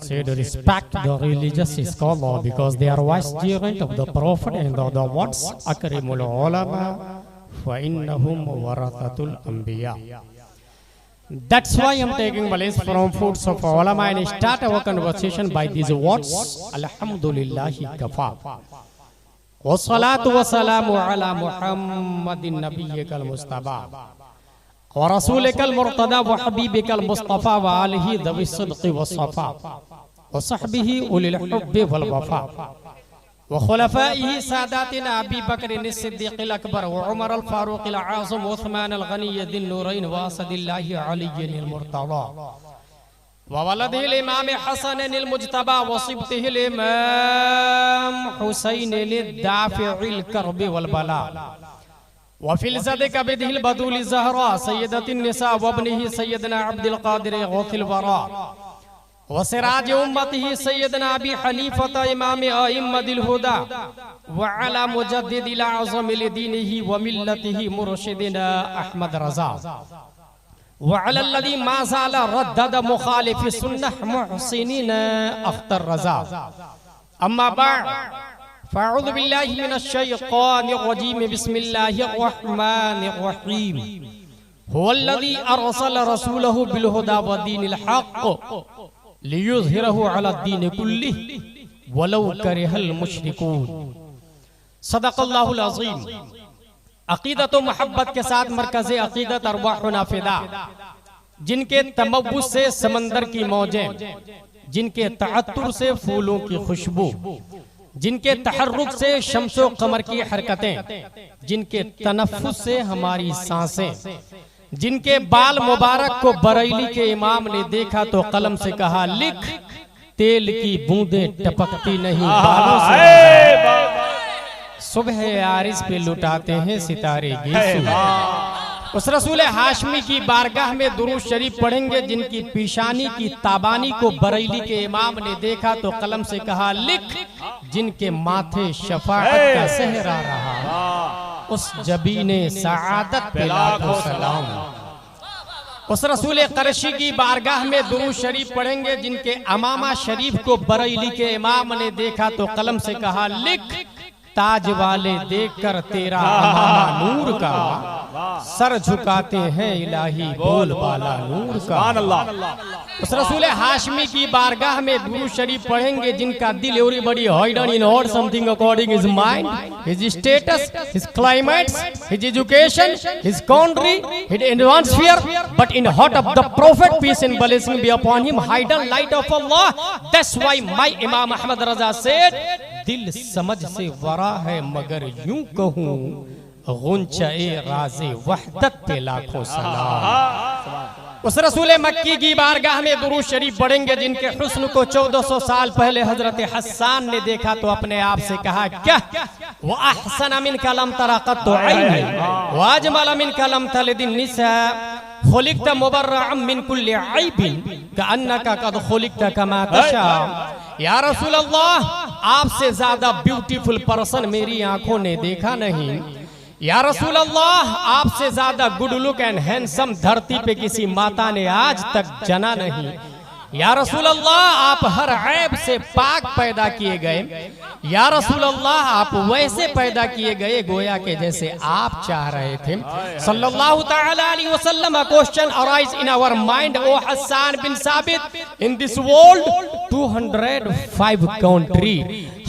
Say to respect the religious scholar because they are vicegerent of the Prophet and are the ones akrimul ulama fa innahum warathatul anbiya. That's why I'm taking malaise from foods of ulama and start our conversation by these words. Alhamdulillahi kafa. Wa salatu wa salamu ala Muhammadin nabiyyikal mustafa. wa rasulekal murtada wa habibekal mustafa wa alihi dhawi sidqi wa safa wa sahbihi ulil hubbi wal wafa wa khulafaihi sadatina Abi Bakr as-Siddiq al-Akbar wa Umar al-Faruq al-Azam wa Uthman al-Ghani dhin nurayn wa asadillahi Ali al-Murtada wa waladihi al-Imam Hasan al-Mujtaba wa sibtihi al-Imam Husayn al-Dafi' al-Karb wal bala वफिलज़द कबिदिल बदूल Zahra सय्यदतिन निसा वब्निही सय्यदना अब्दुल कादिर गौसिल वरा वसिराज उम्मतिही सय्यदना अबी हनीफता इमाम अइम्मतिल हुदा व अला मुजद्दिदिल आज़मिल दीनिही व मिल्लतिही मुर्शिदिना अहमद रज़ा व अला लज़ी मा ज़ाला रद्दद मुखालिफ सुन्नह मुहसिनीन अख्तर रज़ा अम्मा बाद फ़अऊज़ु बिल्लाहि मिनश शैतानिर रजीम बिस्मिल्लाहिर रहमानिर रहीम हुवल्लज़ी अरसल रसूलहु बिल हुदा व दीनिल हक़्क़ लियुज़हिरहु अला दीनि कुल्लिहि वलौ करिहल मुशरिकून। सदक़ल्लाहुल अज़ीम। अक़ीदत व मोहब्बत के साथ मरकज़े अक़ीदत अरवाहुना फ़िदा, जिनके तमव्वुज़ से समंदर की मौजें, जिनके तअत्तुर से फूलों की खुशबू, जिनके तहर्रुक से शम्सो कमर की हरकतें, जिनके तनफ्फुस से हमारी सांसें, जिनके बाल मुबारक को बरेली के इमाम ने देखा तो कलम से कहा लिख, तेल की बूंदें टपकती नहीं बालों से। सुबह आरिस पे लुटाते हैं सितारे गीत। उस रसूल हाशमी की बारगाह में दुरूद शरीफ पढ़ेंगे, जिनकी पेशानी की ताबानी को बरेली के इमाम ने देखा तो कलम से कहा लिख, जिनके माथे शफाअत का सहरा रहा, उस जबीने सआदत पे लाखों सलाम। उस रसूल करशी की बारगाह में दुरूद शरीफ पढ़ेंगे, जिनके अमामा शरीफ को बरेली के इमाम ने देखा तो कलम से कहा लिख, ताज वाले देखकर तेरा अमामा नूर का सर झुकाते हैं इलाही बोल बाला नूर का। उस रसूल हाशमी की बारगाह में दुरूद शरीफ पढ़ेंगे, जिनका दिल एवरीबॉडी हाइडन इन और something according his mind, his status, his climates, his education, his country, his atmosphere, but in heart of the prophet peace and blessing be upon him hidden light of Allah. That's why my इमाम अहमद रजा said, दिल समझ से वरा है मगर यूं कहूं, गुंचाए राज़े वहदत पे लाखों सलाम। उस रसूल मक्की की बारगाह में दुरूद शरीफ पढ़ेंगे, जिनके हुस्न को 1400 साल पहले हजरत हस्सान ने देखा तो अपने आप से कहा क्या, वो अहसन मिन कलम तराकत तो ऐनी व अजमल मिन कलम तलदिन निसा खुलिक़त मुबर्रअम मिन कुल्लि ऐबिन कअन्नका कद खुलिक़त कमा तशा। या रसूल अल्लाह, आपसे ज्यादा ब्यूटीफुल पर्सन मेरी आंखों ने देखा नहीं। या रसूल अल्लाह, आपसे ज्यादा गुड लुक एंड हैंडसम धरती पे किसी माता ने आज तक जना नहीं। या रसूल अल्लाह, आप हर ऐब से पाक पैदा किए गए। या रसूल अल्लाह, आप वैसे पैदा किए गए गोया के जैसे आप चाह रहे थे। सल्लल्लाहु तआला अलैहि वसल्लम, a question arise in our mind, O Hassan bin Sabit, in this world 205 country,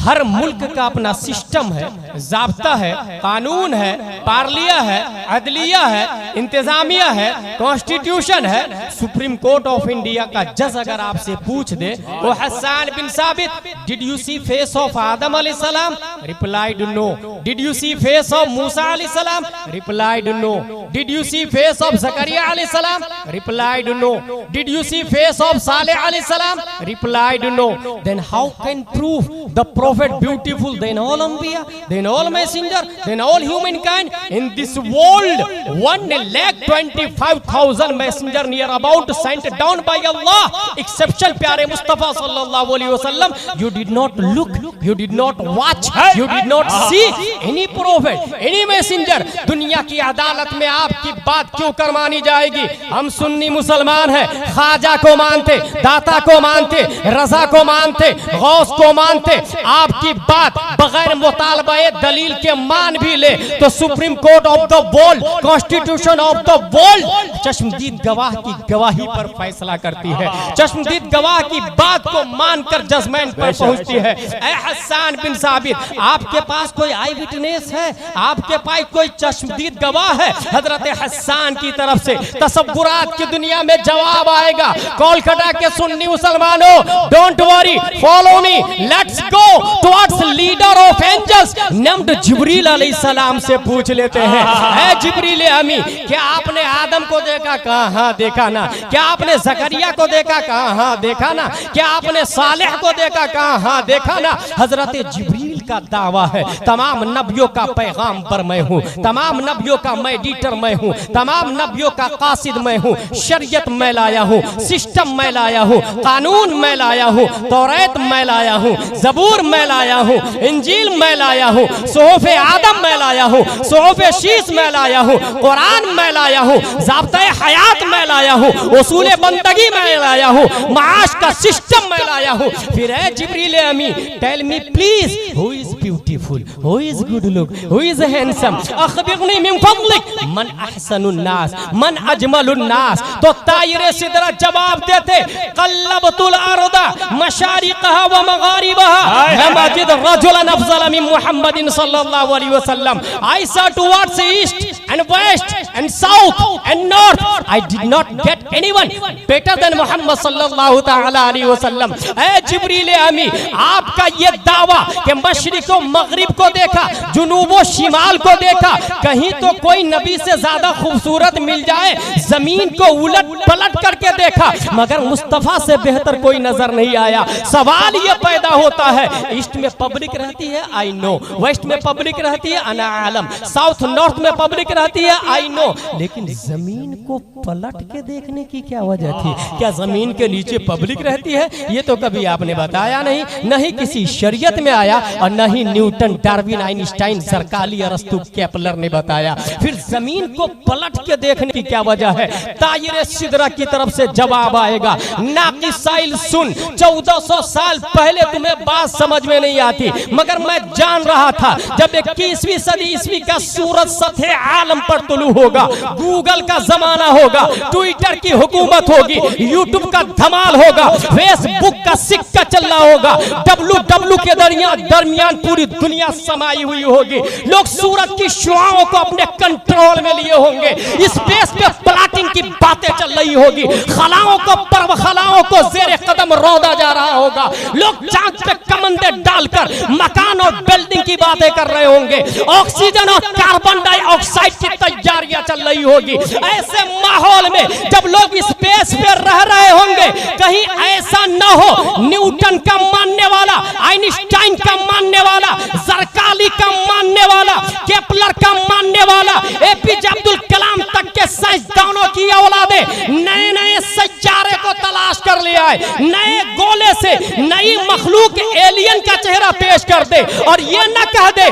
हर मुल्क का अपना सिस्टम है, ज़ाब्ता है, कानून है, पार्लिया है, अदलिया है, इंतजामिया है, कॉन्स्टिट्यूशन है। सुप्रीम कोर्ट ऑफ इंडिया का जज अगर आपसे पूछ दे, ओ Hassan bin Thabit, did you see face of Adam अलैहिस्सलाम? Replied no. Did you see face of Musa अलैहिस्सलाम? Replied no. Did you see face of Zakariya अलैहिस्सलाम? Replied no. Did you see face of Saleh अलैहिस्सलाम? Replied no. Then how can prove the prophet beautiful than all Anbiya, than all messenger, than all humankind. In this world, 1,25,000 messenger near about sent down by Allah. Exception प्यारे मुस्तफा सल्लल्लाहु अलैहि वसल्लम. You did not look, you did not watch, you did not see any prophet, any messenger. दुनिया की अदालत में आपकी बात क्यों कर मानी जाएगी? हम सुन्नी मुसलमान हैं, ख्वाजा को मानते, दाता को मानते, रजा को मानते, गौस को मानते. आपकी बात बगैर मुतालबे दलील के मान भी ले तो supreme court of the world, constitution of the world चश्मदीद गवाह की गवाही पर फैसला करती है. चश्मदीद गवाह की बात को मानकर जजमेंट पर पहुंचती है. ऐ हसन बिन साबित, आपके पास कोई आई विटनेस है? आपके पास कोई चश्मदीद गवाह है? हजरत हसन की तरफ से तसव्वुरात की दुनिया में जवाब आएगा. कोलकाता के सुन्नी मुसलमानों, don't worry, follow me, let's go towards leader of angels named Jibreel अलैहिस्सलाम से पूछ लेते हैं. ऐ जिब्रील अमी, क्या आपने आदम को देखा? कहाँ देखा ना. क्या आपने जकरिया को देखा? कहाँ देखा ना. क्या आपने सालेह को देखा? कहाँ देखा ना. हजरत जिब्रील का दावा है तमाम नबियों का पैगाम्बर मैं हूँ, तमाम नबियों का मेडिएटर मैं हूँ, तमाम नबियों का कासिद मैं हूँ. शरीयत मैं लाया हूँ, सिस्टम मैं लाया हूँ, कानून मैं लाया हूँ, तौरात मैं लाया हूँ, जबूर मैं लाया हूँ, इंजील मैं लाया हूँ, सुहूफ़े आदम मैं लाया हूँ, सुहूफ़े शीस मैं लाया हूँ, कुरान मैं लाया हूँ, ज़ाब्ता हयात मैं लाया हूँ, उसूले बंदगी मैं लाया हूँ, माश का सिस्टम मैं लाया हूँ. फिर है जिब्रील अमी, tell me please, who is beautiful, who is good look, who is handsome, अखबिरनी मिन फज़लिक, मन अहसनुन नास, मन अजमलुन नास. तो तायरे सिदरा जवाब देते, क़ल्लबतुल अर्दा मशारिक़हा व मग़ारिबहा लम अजिद रजुलन अफ़ज़ल मिन मुहम्मदिन सल्लल्लाहु अलैहि वसल्लम. I saw towards east and west and south and north. I did not get anyone better than Muhammad सल्लल्लाहु ताला अलैहि वसल्लम. ऐ जिब्रील अमी, आपका ये दावा कि मशरिक व मगरिब को देखा, जुनूब व शिमाल को देखा, कहीं तो कोई नबी से ज्यादा खूबसूरत मिल जाए, जमीन को उलट पलट करके देखा, मगर मुस्तफा से बेहतर कोई नजर नहीं आया. सवाल ये पैदा होता है, ईस्ट में पब्लिक रहती है, आई नो, वेस्ट में पब्लिक रहती है, अना आलम, साउथ नॉर्थ में पब्लिक रहती है, आई नो, लेकिन जमीन को पलट के देखने की क्या वजह थी? क्या जमीन के नीचे पब्लिक रहती है? ये तो कभी आपने बताया नहीं, न ही किसी शरीयत में आया, और न ही न्यूटन, डार्विन, आइंस्टाइन, ज़रकाली, अरस्तु, केपलर ने बताया. फिर जमीन को पलट के देखने की क्या वजह है? तायरे सिदरा की तरफ से जवाब आएगा. नाकिसाइल सुन, 1400 साल पहले तुम्हें बात समझ में नहीं आती, मगर मैं जान रहा था जब 21वीं सदी ईस्वी का सूरज सतह आलम पर तुलू होगा, गूगल का जमाना होगा, ट्विटर की हुकूमत होगी, यूट्यूब का धमाल होगा, फेसबुक का सिक्का चल रहा होगा, WW के दरमियान पूरी दुनिया समाई हुई होगी. लोग सूरज की शुआओं को अपने कंट्रोल में लिए होंगे, स्पेस पे प्लॉटिंग की बातें चल रही होगी, खलाओं को पर्व खलाओं को जेरे कदम रौदा जा रहा होगा. लोग चांद पे कमंदे डालकर मकान और बिल्डिंग की बातें कर रहे होंगे, ऑक्सीजन और कार्बन डाइऑक्साइड की तैयारियां चल रही होगी. ऐसे माहौल में जब लोग स्पेस पे रह रहे होंगे, कहीं ऐसा न हो न्यूटन का मानने वाला, आइंस्टाइन का मानने वाला, ज़रकाली का मानने वाला, केपलर का मानने वाला, एपीजे अब्दुल कलाम तक के साइंसदानों की औलादें नए नए सैयारे को तलाश कर ले आए, नए गोले से नई मखलूक एलियन का चेहरा पेश कर दे, और ये न कह दे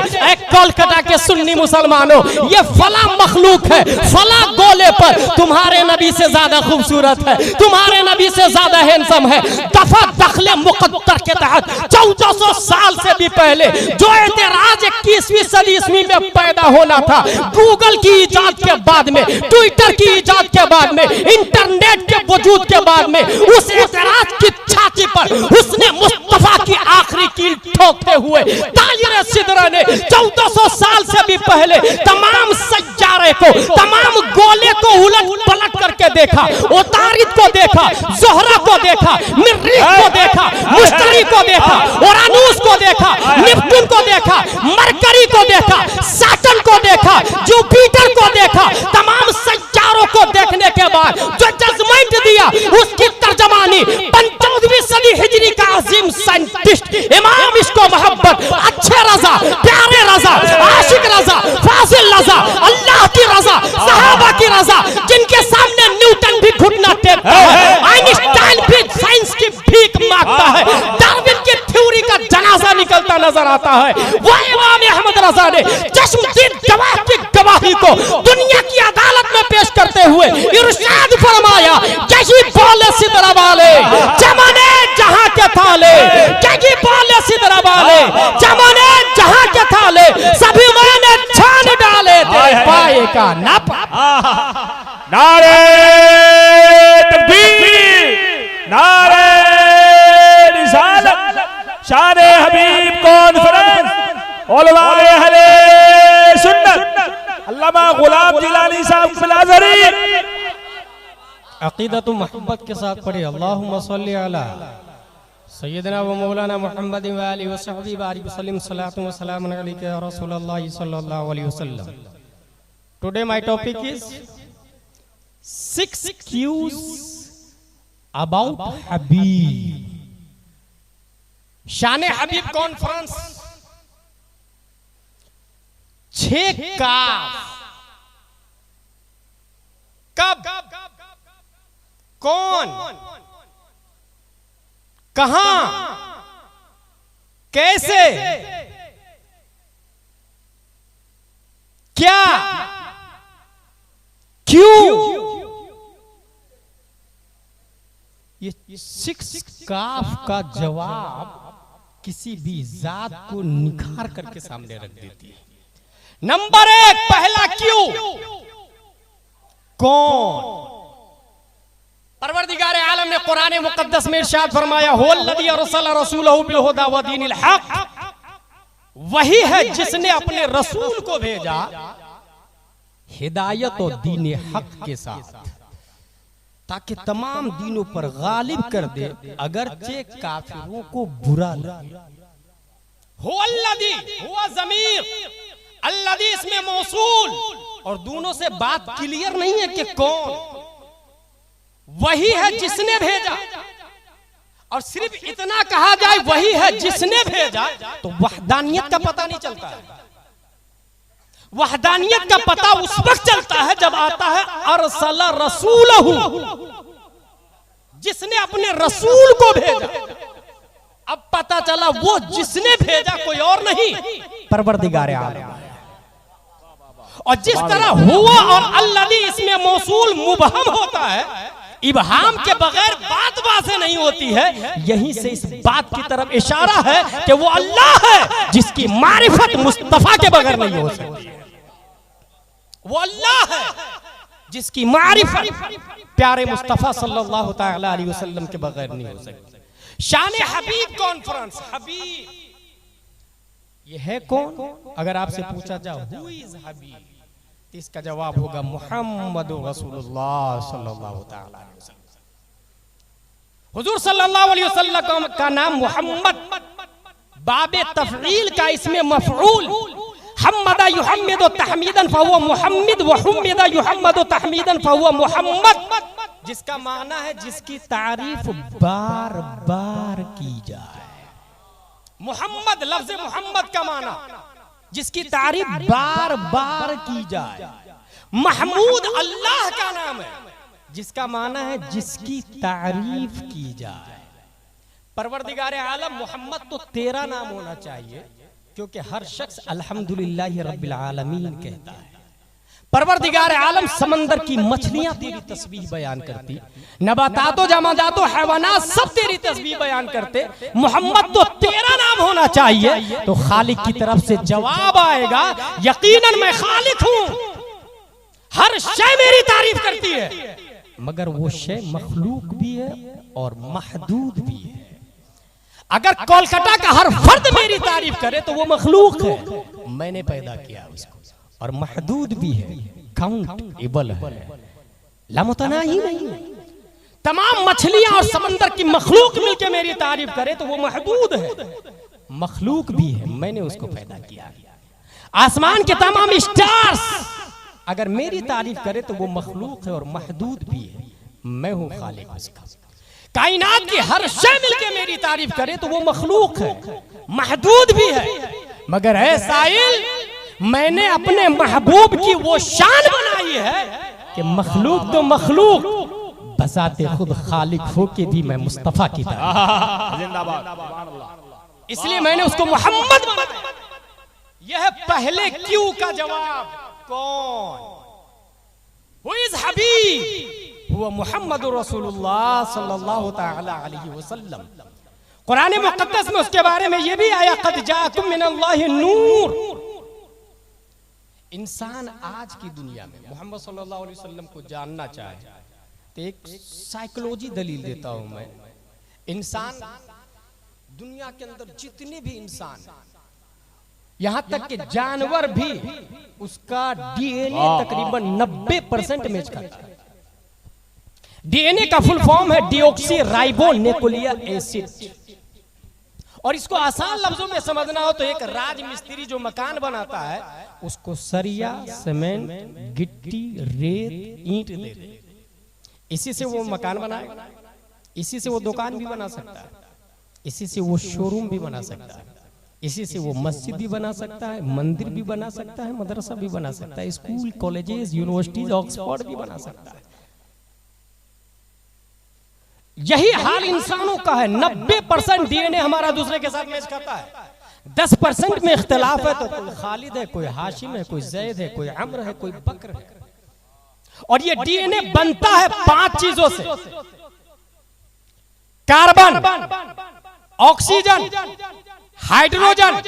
कोलकाता के सुन्नी मुसलमानों, ये फला मखलूक है, फला गोले पर तुम्हारे नबी से ज्यादा खूबसूरत है, तुम्हारे नबी से ज्यादा हैंडसम है. दफा दखले मुकद्दर के तहत 1400 साल से भी पहले जो एतराज 21वीं सदी ईस्वी में पैदा होना था, गूगल की इजाद के बाद में, ट्विटर की इजाद के बाद में, इंटरनेट के वजूद के बाद में, उस एतराज की छाती पर उसने मुस्तफा की आखिरी कील ठोकते हुए तायरे सिदरा ने 1400 साल से भी पहले तमाम सैयारे को, तमाम गोले को उलट पलट करके देखा, उतारिद को देखा, ज़ोहरा को देखा, मरीख को देखा, मुश्तरी को देखा, उरानूस को देखा, नेपच्यून को देखा, मरकरी को देखा, सैटर्न को देखा, जुपिटर को देखा. तमाम सैयारों को देखने के बाद जो जजमेंट दिया, उसकी तर्जमानी पंच 14वीं सदी हिजरी का अजीम साइंटिस्ट इमाम इश्को मोहब्बत, अच्छे रजा, प्यारे रजा, आशिक रजा, फाजिल रजा, अल्लाह की रजा, सहाबा की रजा, जिनके सामने न्यूटन भी घुटना टेकता है, आइंस्टाइन भी साइंस की भीख मांगता है, डार्विन की थ्योरी का जनाजा निकलता नजर आता है, वो इमाम अहमद रजा ने चश्मदीद गवाह की गवाही को दुनिया की अदालत में पेश करते हुए इरशाद फरमाया, यही बोले सिदरा वाले जमाने जहां के थाले, यही बोले सिदरा वाले जमाने जहां के थाले, सभी मैंने छान डाले थे पाए का ना पा। नारे तकबीर, नारे रिसालत, शान हबीब कॉन्फ्रेंस, उलमाए अहले सुन्नत अल्लामा गुलाम जिलानी साहब फिलाजरी। अकीदतु मोहब्बत के साथ पढ़े अल्लाहुम्मा सल्ली अला सय्यदना व मौलाना मुहम्मद व आलिहि व सहबी बारिक वसल्लम सलातु व सलामुन अलैका या रसूलल्लाह सल्लल्लाहु अलैहि वसल्लम। Today my topic is 6 cues about हबीब। शान हबीब कॉन्फ्रेंस 6 काफ कब, कौन, कहां, कैसे, क्या, क्यों, ये 6 काफ का जवाब किसी भी जात को निखार करके सामने रख देती है। नंबर 1 पहला क्यों, कौन। परवरदिगार आलम ने कुरान मुकद्दस में इरशाद फरमाया, हुवल्लज़ी अरसला रसूलहु बिल हुदा व दीनिल हक, वही है जिसने अपने रसूल को भेजा हिदायत और दीन हक के साथ, ताकि तमाम दीनों पर गालिब कर दे, अगरचे काफिरों को बुरा लगे। हुवल्लज़ी, हुवा ज़मीर, अल्लज़ी इसमें मौसूल, और दोनों से बात क्लियर नहीं है कि कौन। वही है जिसने भेजा, और सिर्फ इतना कहा जाए वही है जिसने भेजा, तो वहदानियत का पता नहीं चलता है। वहदानियत का पता उस वक्त चलता है जब आता है अरसला रसूलहु, जिसने अपने रसूल को भेजा। अब पता चला वो जिसने भेजा कोई और नहीं, परवरदिगार आलम। और जिस तरह हुआ और अल्लज़ी इसमें मौसूल मुबहम होता है, इबहाम के बगैर बात वाज़ेह नहीं होती है, यहीं से इस बात की तरफ इशारा है कि वो अल्लाह है जिसकी मारिफत मुस्तफा के बगैर नहीं हो सकती। वो अल्लाह है जिसकी मारिफत प्यारे मुस्तफा सल्लल्लाहु तआला अलैहि वसल्लम के बगैर नहीं हो सकती। शान हबीब कॉन्फ्रेंस, हबीब ये है कौन? अगर आपसे पूछा जाए हु इज हबीब, इसका जवाब होगा मुहम्मद रसूलुल्लाह सल्लल्लाहु तआला अलैहि वसल्लम। हुजूर सल्लल्लाहु अलैहि वसल्लम का नाम मुहम्मद, बाबे तफईल का इसमें मफऊल, हम्मदा युहम्मिदु तहमीदन फहुवा मुहम्मद व हुम्मिदा युहम्मदु तहमीदन फहुवा मुहम्मद, जिसका माना है जिसकी तारीफ बार बार की जाए। मुहम्मद, लफ्ज़ मुहम्मद का माना जिसकी तारीफ बार बार की जाए। महमूद अल्लाह का नाम है, जिसका माना है जिसकी तारीफ की जाए। परवरदिगार आलम मोहम्मद तो तेरा नाम होना चाहिए, क्योंकि हर शख्स अल्हम्दुलिल्लाह रब्बिल आलमीन कहता है। परवरदिगार आलम समंदर की मछलियां तेरी तस्बीह बयान करती, नबातातो जमादातो हैवानात सब तेरी तस्बीह बयान करते। मोहम्मद तो तेरा नाम होना चाहिए, तो खालिक की तरफ से जवाब आएगा, यकीनन मैं खालिक हूं, हर शय मेरी तारीफ करती है, मगर वो शय मखलूक भी है और महदूद भी है। अगर कोलकाता का हर फर्द मेरी तारीफ करे तो वो मखलूक है, मैंने पैदा किया उसको, और महदूद भी है, काउंटेबल है, लामुतनाही नहीं है। तमाम मछलियां और समंदर की मखलूक मिलकर मेरी तारीफ करे तो वो महदूद है, मखलूक भी है, मैंने उसको पैदा किया। आसमान के तमाम स्टार्स अगर मेरी तारीफ करे तो वो मखलूक है और महदूद भी है, मैं हूं खालिक उसका। कायनात की हर शय मिलके मेरी तारीफ करे तो वो मखलूक है, महदूद भी है, मगर है साइल मैंने अपने महबूब की वो शान बनाई है कि मखलूक तो मखलूक, बजाते खुद खालिक हो के भी मैं मुस्तफा की तरह जिंदाबाद, इसलिए मैंने उसको मोहम्मद बनाया। यह पहले क्यों का जवाब, कौन हु इज हबीब, हुआ मुहम्मद रसूलुल्लाह सल्लल्लाहु तआला अलैहि वसल्लम। कुरान मुक़द्दस में उसके बारे में यह भी आया, क़द जाअकुम मिनल्लाहि नूर। इंसान आज की दुनिया में मोहम्मद सल्लल्लाहु अलैहि वसल्लम को जानना चाहे तो एक साइकोलॉजी दलील देता हूं मैं। इंसान दुनिया के अंदर जितने भी इंसान, यहां तक कि जानवर भी, उसका डीएनए तकरीबन 90% मैच करता है। डीएनए का फुल फॉर्म है डीऑक्सी राइबो न्यूक्लिक एसिड। और इसको आसान लफ्जों में समझना हो तो एक राज मिस्त्री जो मकान बनाता है उसको सरिया, सीमेंट, गिट्टी, रेत, ईंट दे दे, इसी से वो मकान बनाएगा, इसी से वो दुकान भी बना सकता है, इसी से वो शोरूम भी बना सकता है, इसी से वो मस्जिद भी बना सकता है, मंदिर भी बना सकता है, मदरसा भी बना सकता है, स्कूल, कॉलेजेस, यूनिवर्सिटीज, ऑक्सफोर्ड भी बना सकता है। यही हाल इंसानों का है। 90% डीएनए हमारा दूसरे के साथ मैच करता है। 10% में इख्तिलाफ है तो कोई खालिद है, कोई हाशिम है, कोई जैद है, कोई अम्र है, कोई बकर है। और ये डीएनए बनता है 5 चीजों से, carbon, oxygen, hydrogen,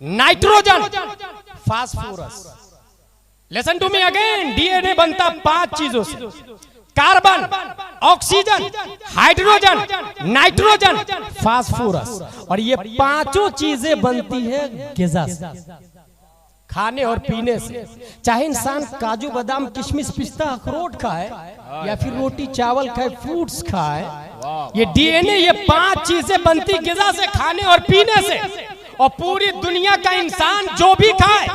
nitrogen, phosphorus. Listen to me again, DNA बनता 5 चीजों से, carbon, oxygen, hydrogen, nitrogen, phosphorus. और ये 5 चीजें बनती है ग़िज़ा से, खाने और पीने से। चाहे इंसान काजू बादाम किशमिश पिस्ता अखरोट खाए या फिर रोटी चावल खाए, फ्रूट्स खाए, ये डीएनए ये 5 चीजें बनती ग़िज़ा से, खाने और पीने से। और पूरी दुनिया का इंसान जो भी खाए,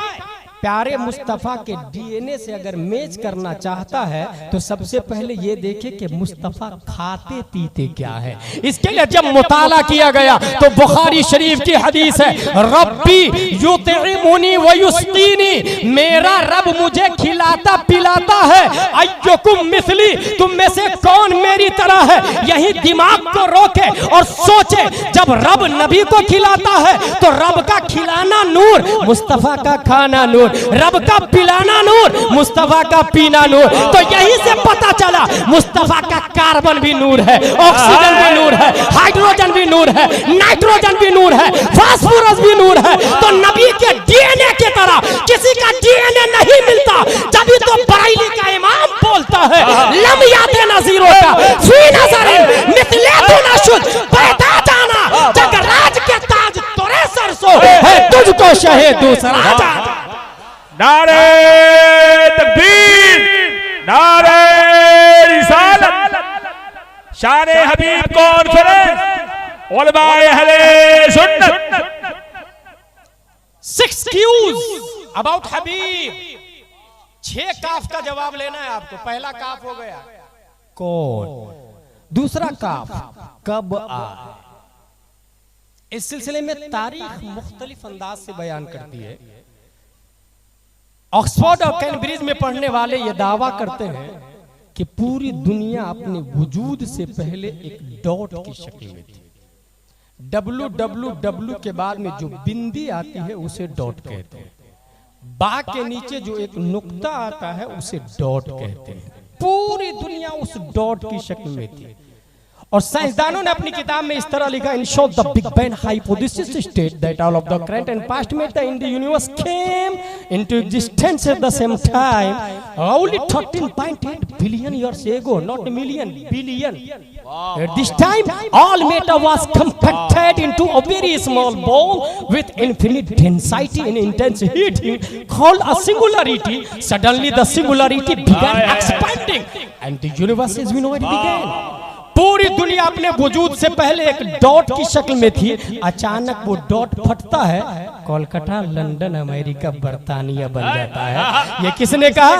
प्यारे मुस्तफा के डीएनए से अगर मैच करना चाहता है तो सबसे पहले ये देखे कि मुस्तफा खाते पीते क्या है। इसके लिए जब मुताला किया गया तो बुखारी शरीफ की हदीस है, रब्बी युतइमुनी व युस्कीनी, मेरा रब मुझे खिलाता पिलाता है। अय्युकुम मिस्ली, तुम में से कौन मेरी तरह है। यही दिमाग को रोके और सोचे, जब रब नबी को खिलाता है तो रब का खिलाना नूर, मुस्तफा का खाना नूर, रब का पिलाना नूर, मुस्तफा का पीना नूर। तो यही से पता चला मुस्तफा का कार्बन भी नूर है, ऑक्सीजन भी नूर है, हाइड्रोजन भी नूर है, नाइट्रोजन भी नूर है, फास्फोरस भी नूर है। तो नबी के डीएनए की तरह किसी का डीएनए नहीं मिलता। जब तो बरेली का इमाम बोलता है, लम याते नज़ीरो का फी नज़रिन मिथले तू नशुद पैदा जाना, जगराज के ताज तोरे सरसों है, तुझको शहे दूसरा जाना। नारे तकबीर, नारे रिसालत, शान-ए हबीब कॉन्फ्रेंस, उलमाए अहले सुन्नत। 6 क्यूज अबाउट हबीब। 6 काफ का जवाब लेना है आपको। पहला काफ हो गया कौन, दूसरा काफ कब आए। इस सिलसिले में तारीख मुख्तलिफ अंदाज से बयान करती है। ऑक्सफोर्ड और कैम्ब्रिज में पढ़ने वाले ये दावा करते हैं कि पूरी दुनिया अपने वजूद से पहले एक डॉट की शक्ल में थी। WWW के बाद में जो बिंदी आती है उसे डॉट कहते हैं। बा के नीचे जो एक नुक्ता आता है उसे डॉट कहते हैं। पूरी दुनिया उस डॉट की शक्ल में थी। और साइंसदानों ने अपनी किताब में इस तरह लिखा, in short the big bang hypothesis state that all of the current and past matter in the universe came into existence at the same time only 13.8 billion years ago, not a million, billion. At this time all matter was compacted into a very small ball with infinite density and intense heating called a singularity. Suddenly the singularity began expanding and the universe as we know it began. पूरी दुनिया अपने वजूद से पहले एक dot की शक्ल में थी, अचानक वो डॉट फटता है, कोलकाता, लंदन, अमेरिका, बर्तानिया बन जाता है। ये किसने कहा?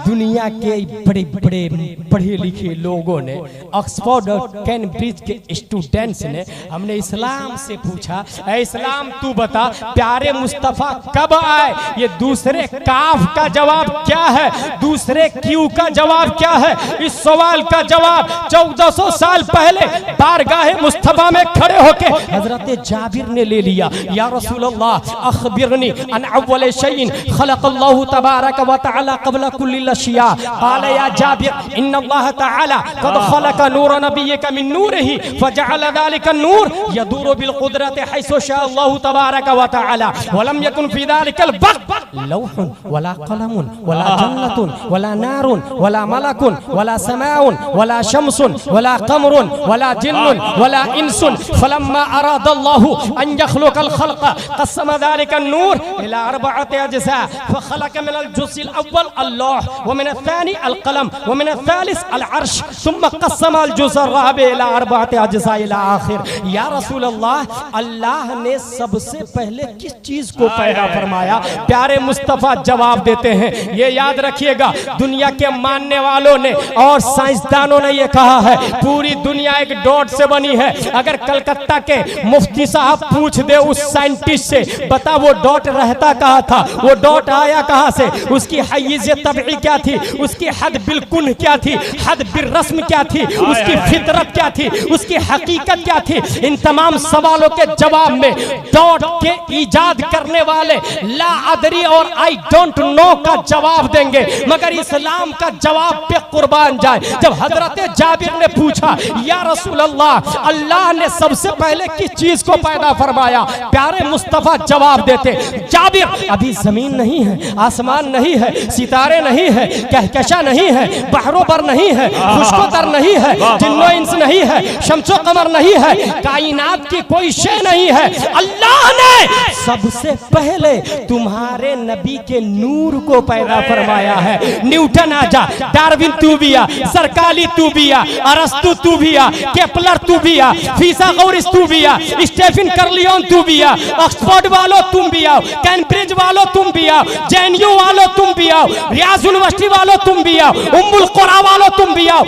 दुनिया के बड़े बड़े पढ़े लिखे लोगों ने, ऑक्सफोर्ड और कैम्ब्रिज के स्टूडेंट्स ने। हमने इस्लाम से पूछा, ऐ इस्लाम तू बता प्यारे मुस्तफा कब आए? ये दूसरे काफ का जवाब क्या है, दूसरे क्यू का जवाब क्या है? इस सवाल का जवाब 1400 साल पहले बारगाह मुस्तफा में खड़े होके हजरत जाबिर ने ले लिया। या रसूल अल्लाह अखबिरनी अन अव्वल शैइन खलक़ल्लाहु तबारक व तआला क़ब्ल कुल्लि अशिया। क़ाल या जाबिर इन्न अल्लाह तआला क़द खलक़ नूर नबिय्यिका मिन नूरिही फजअल ज़ालिका नूर यदूरु बिल क़ुद्रति हैसु शाअ अल्लाहु तबारक व तआला व लम यकुन फी ज़ालिकल वक़्त लौहुन वला क़लमुन वला जन्नतुन वला नारुन वला मलकुन वला समाउन वला शम्सुन वला कमरुन वला जिन्नुन वला इंसुन फलम्मा अरादल्लाहु अन यखलुकल खल्क़ क़स्सम ज़ालिका नूर इला अर्बअति अज्ज़ा फखलक़ मिनल जुज़्इल अव्वल अल्लाह व मिनल थानी अल क़लम व मिनल थालिस अल अर्श सुम्मा क़स्सम अल जुज़्अ राबि इला अर्बअति अज्ज़ा इला आखिर। या रसूल अल्लाह, अल्लाह ने सबसे पहले किस चीज को पैदा फरमाया? प्यारे मुस्तफा जवाब देते हैं, ये याद रखिएगा, दुनिया के मानने वालों ने और साइंसदानों ने ये कहा है पूरी दुनिया एक डॉट से बनी है। अगर कलकत्ता के मुफ्ती साहब पूछ दे उस साइंटिस्ट से, बता वो डॉट रहता कहाँ था, वो डॉट आया कहाँ से, उसकी हय्यिज़ तबई क्या थी, उसकी हद बिल्कुन क्या थी, हद बिर्रस्म क्या थी, उसकी फितरत क्या थी, उसकी हकीकत क्या थी, इन तमाम सवालों के जवाब में डॉट के ईजाद करने वाले ला अदरी और आई डोंट नो का जवाब देंगे, मगर इस्लाम का जवाब पे कुर्बान जाए। जब हजरत जाबिर ने पूछा, या रसूल अल्लाह, अल्लाह ने सबसे पहले किस चीज को पैदा फरमाया? प्यारे मुस्तफा जवाब देते, जाबिर अभी जमीन नहीं है, आसमान नहीं है, सितारे नहीं है, कहकशा नहीं है, बहरोबर नहीं है, खुशकोतर नहीं है, जिन्नो इंस नहीं है, शम्सो कमर नहीं है, कायनात की कोई शे नहीं है। अल्लाह ने सबसे पहले तुम्हारे नबी के नूर को पैदा फरमाया है। न्यूटन आजा, डार्विन तू भी आ, सरकाली तू भी आ, अरस्तु तू भी आ, केपलर तू भी आ, फिसागोरस तू भी आ, स्टेफन कर्लियन तू भी आ, ऑक्सफोर्ड वालों तुम भी आओ, कैम्ब्रिज वालों तुम भी आओ, जेएनयू वालों तुम भी आओ, रियाज यूनिवर्सिटी वालों तुम भी आओ, उम्मुल कुरा वालों तुम भी आओ,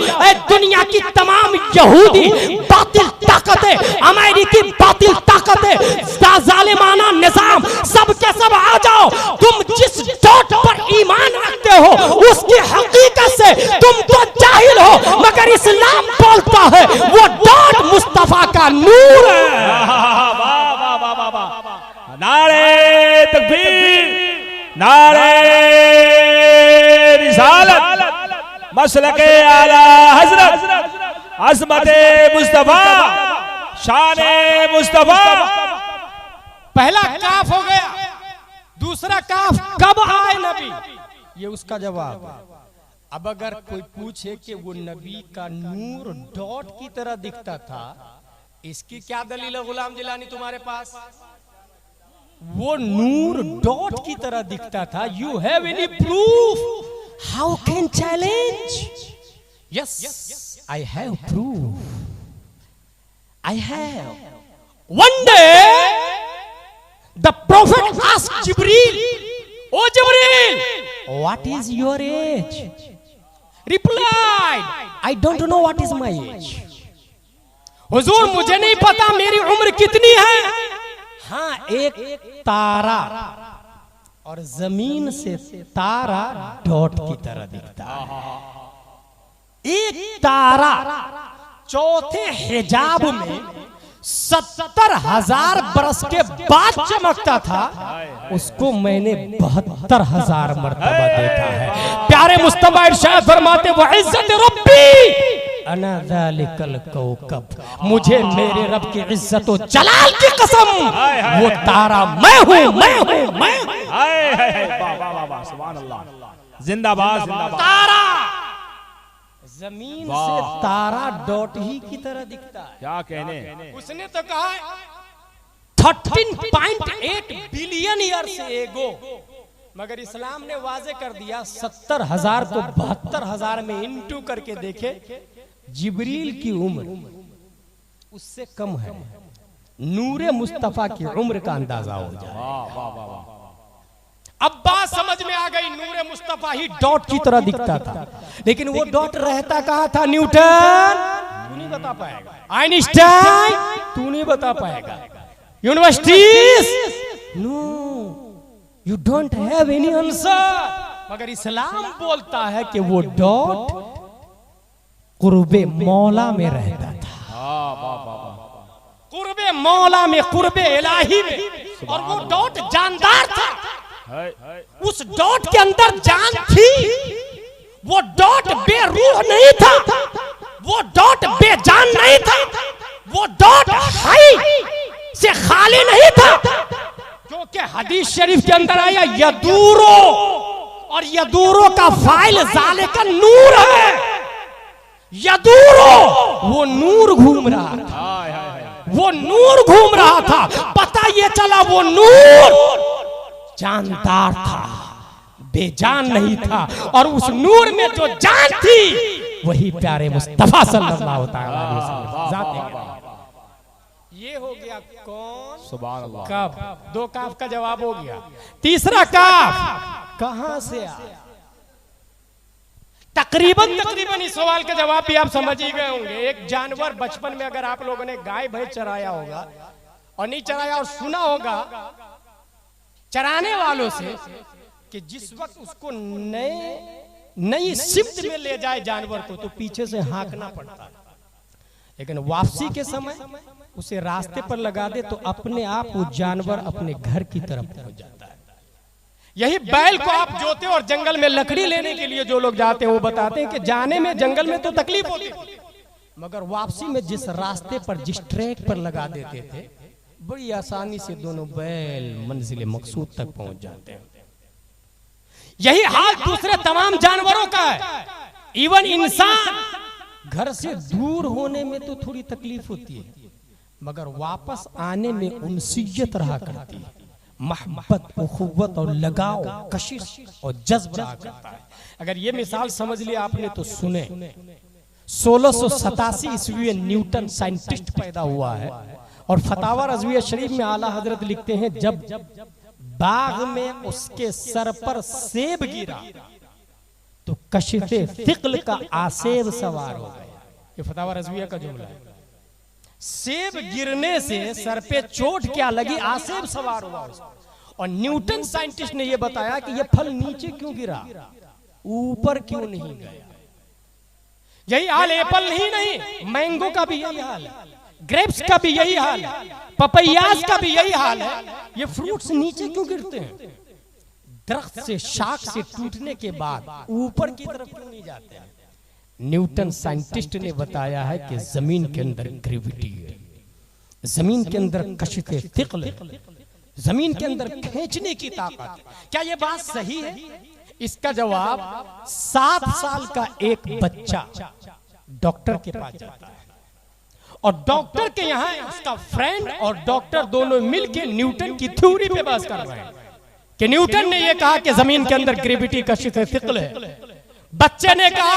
दुनिया की तमाम यहूदी बातिल ताकतें, अमेरिकी बातिल ताकतें, जालिमाना निजाम, सब के सब आ जाओ। तुम जिस डॉट पर ईमान रखते हो उसकी हकीकत से तुम तो जाहिल हो, मगर इस्लाम बोलता है वो डॉट मुस्तफा का नूर है। नारे तकबीर, नारे रिसालत, मसलके आला हजरत, अज़मते मुस्तफा, शाने मुस्तफा। पहला काफ हो गया, दूसरा काफ कब आए नबी, ये उसका जवाब है। अब अगर कोई पूछे कि वो नबी का नूर डॉट की तरह दिखता था, इसकी क्या दलील है गुलाम जिलानी तुम्हारे पास? वो नूर डॉट की तरह दिखता था। You have any proof? How can challenge? Yes, I have proof, I have. One day the prophet asked Jibril, "Oh Jibril, what is your age?" Replied, "I don't know what is my age." हुजूर मुझे नहीं पता मेरी उम्र कितनी है। हाँ, एक तारा और जमीन से तारा डॉट की तरह दिखता है। एक तारा चौथे हिजाब में 70,000 बरस के बाद चमकता था, उसको मैंने 72,000 मर्तबा देखा है। प्यारे मुस्तफा इरशाद फरमाते, वो इज्जत रब्बी अना ज़ालिकल कौकब, मुझे मेरे रब की इज्जत और जलाल की कसम, वो तारा मैं हूँ, मैं हूँ, मैं हूँ। सुभान अल्लाह, जिंदाबाद, जिंदाबाद। तारा जमीन से तारा डॉट ही की तरह दिखता है। क्या कहने, उसने तो कहा 13.8 बिलियन ईयर से एगो, मगर इस्लाम ने वाजे कर दिया 70,000 को 72,000 में इंटू करके देखे जिब्रील की उम्र उससे कम है, नूरे मुस्तफा की उम्र का अंदाजा हो जाए। वाह वाह वाह वाह। अब बात समझ में आ गई, नूरे मुस्तफा ही डॉट की तरह दिखता था, लेकिन वो डॉट रहता कहाँ था? न्यूटन तू नहीं बता पाएगा, आइंस्टाइन तू नहीं बता पाएगा, universities no you don't have any answer. मगर इस्लाम बोलता है कि वो डॉट कुर्बे मौला में रहता था। वाह वाह वाह। कुर्बे मौला में, कुर्बे इलाही में, और वो डॉट जानदार था। उस डॉट के अंदर जान थी, वो डॉट बेरूह नहीं था, वो डॉट बेजान नहीं था, वो डॉट हाई से खाली नहीं था, क्योंकि हदीस शरीफ के अंदर आया यदूरो, और यदूरो का फाइल जाले का नूर है। यदूरो वो नूर घूम रहा था, वो नूर घूम रहा था, पता ये चला वो नूर जानदार था, बेजान नहीं था, और उस नूर में जो जान थी वही प्यारे मुस्तफा सल्लल्लाहु अलैहि वसल्लम। ये हो गया कौन? सुभान अल्लाह। कब? दो काफ का जवाब हो गया। तीसरा काफ कहां से आया? तकरीबन इस सवाल का जवाब भी आप समझ ही गए होंगे। एक जानवर बचपन में अगर आप लोगों ने गाय भैंस चराया होगा और नहीं चराया और सुना होगा चराने वालों से कि जिस वक्त उसको नई शिफ्ट में ले जाए जानवर को तो पीछे से हाँकना पड़ता है, लेकिन वापसी के समय उसे रास्ते पर लगा दे तो अपने आप वो जानवर अपने घर की तरफ पहुंच जाता है। यही बैल को आप जोते और जंगल में लकड़ी लेने के लिए जो लोग जाते हैं वो बताते हैं कि जाने में जंगल में तो तकलीफ होती है, मगर वापसी में जिस रास्ते पर जिस ट्रैक पर लगा देते थे बड़ी आसानी से दोनों बैल मंजिल मकसूद तक पहुंच जाते हैं। यही हाल दूसरे तमाम जानवरों का है। इवन इंसान घर से दूर होने में तो थोड़ी तकलीफ होती है, मगर वापस आने में उनसियत रहा करती है, मोहब्बत, उखुव्वत और लगाव, कशिश और जज्ब रहा करता है। अगर ये मिसाल समझ लिया आपने तो सुने। 1687 ईस्वी में न्यूटन साइंटिस्ट पैदा हुआ है, और फतावा रज़विया शरीफ में आला हजरत लिखते हैं जब बाग में उसके सर पर सेब गिरा तो कशिफे फिक्ल का आसेब सवार हो गया। ये फतावा रज़विया का जुमला है। सेब गिरने से सर पे चोट क्या लगी, आसेब सवार हुआ उसको। और न्यूटन साइंटिस्ट ने यह बताया कि यह फल नीचे क्यों गिरा, ऊपर क्यों नहीं गया। यही हाल एप्पल ही नहीं, मैंगो का भी यही हाल है, ग्रेप्स का भी यही हाल है, पपैयाज का भी यही हाल है। ये फ्रूट्स नीचे क्यों गिरते हैं? दरख्त से, शाख से टूटने के बाद ऊपर की तरफ क्यों नहीं जाते हैं? न्यूटन साइंटिस्ट ने बताया है कि जमीन के अंदर ग्रेविटी है, जमीन के अंदर कशिफे थिक़ल है, जमीन के अंदर खींचने की ताकत है। क्या ये बात सही है? इसका जवाब 7 साल का एक बच्चा डॉक्टर के पास जाता है, और डॉक्टर के यहाँ उसका फ्रेंड और डॉक्टर दोनों मिलकर न्यूटन की थ्योरी पे बात कर रहे हैं कि न्यूटन ने यह कहा कि जमीन के अंदर ग्रेविटी कशिफे थिक़ल है। बच्चे ने कहा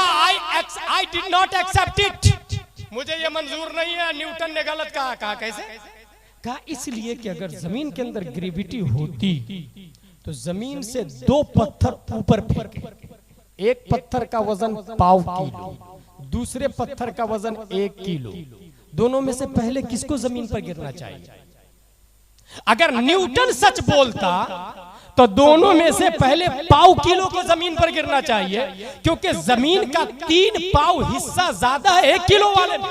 I did not accept it, मुझे ये मंजूर नहीं है। न्यूटन ने गलत कहा। कहा कैसे? कहा इसलिए कि अगर जमीन के अंदर ग्रेविटी होती तो जमीन से 2 पत्थर ऊपर फेंके, एक पत्थर का वजन 1.5 किलो, दूसरे पत्थर का वजन 1 किलो, दोनों में से पहले किसको जमीन पर गिरना चाहिए? अगर न्यूटन सच बोलता तो दोनों में से पहले 1.5 किलो को जमीन पर गिरना चाहिए, क्योंकि जमीन का 3 पाव हिस्सा ज्यादा है 1 किलो वाले में,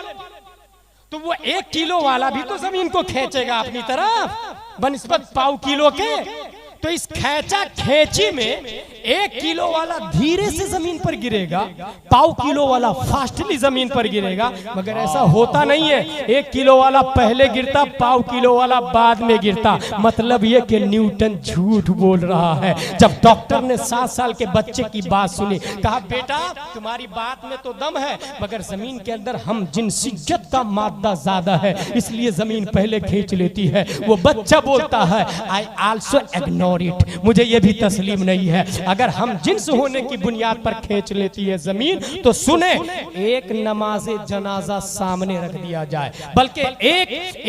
तो वो 1 किलो वाला भी तो जमीन को खींचेगा अपनी तरफ बनिस्बत 1.5 किलो के। तो इस खेचा खेची में 1 किलो वाला धीरे से जमीन पर गिरेगा, 1.5 किलो वाला फास्टली जमीन पर गिरेगा। मगर ऐसा होता नहीं है, 1 किलो वाला पहले गिरता, 1.5 किलो वाला बाद में गिरता। मतलब ये कि न्यूटन झूठ बोल रहा है। जब डॉक्टर ने 7 साल के बच्चे की बात सुनी, कहा बेटा तुम्हारी बात में तो दम है, मगर जमीन के अंदर हम जिनसियत का मादा ज्यादा है, इसलिए जमीन पहले खींच लेती है। वो बच्चा बोलता है I also ignore ignore it. मुझे ये भी तस्लीम नहीं है। अगर हम जिन्स होने की बुनियाद पर खींच लेती है जमीन, तो सुने, एक नमाज जनाजा सामने रख दिया जाए, बल्कि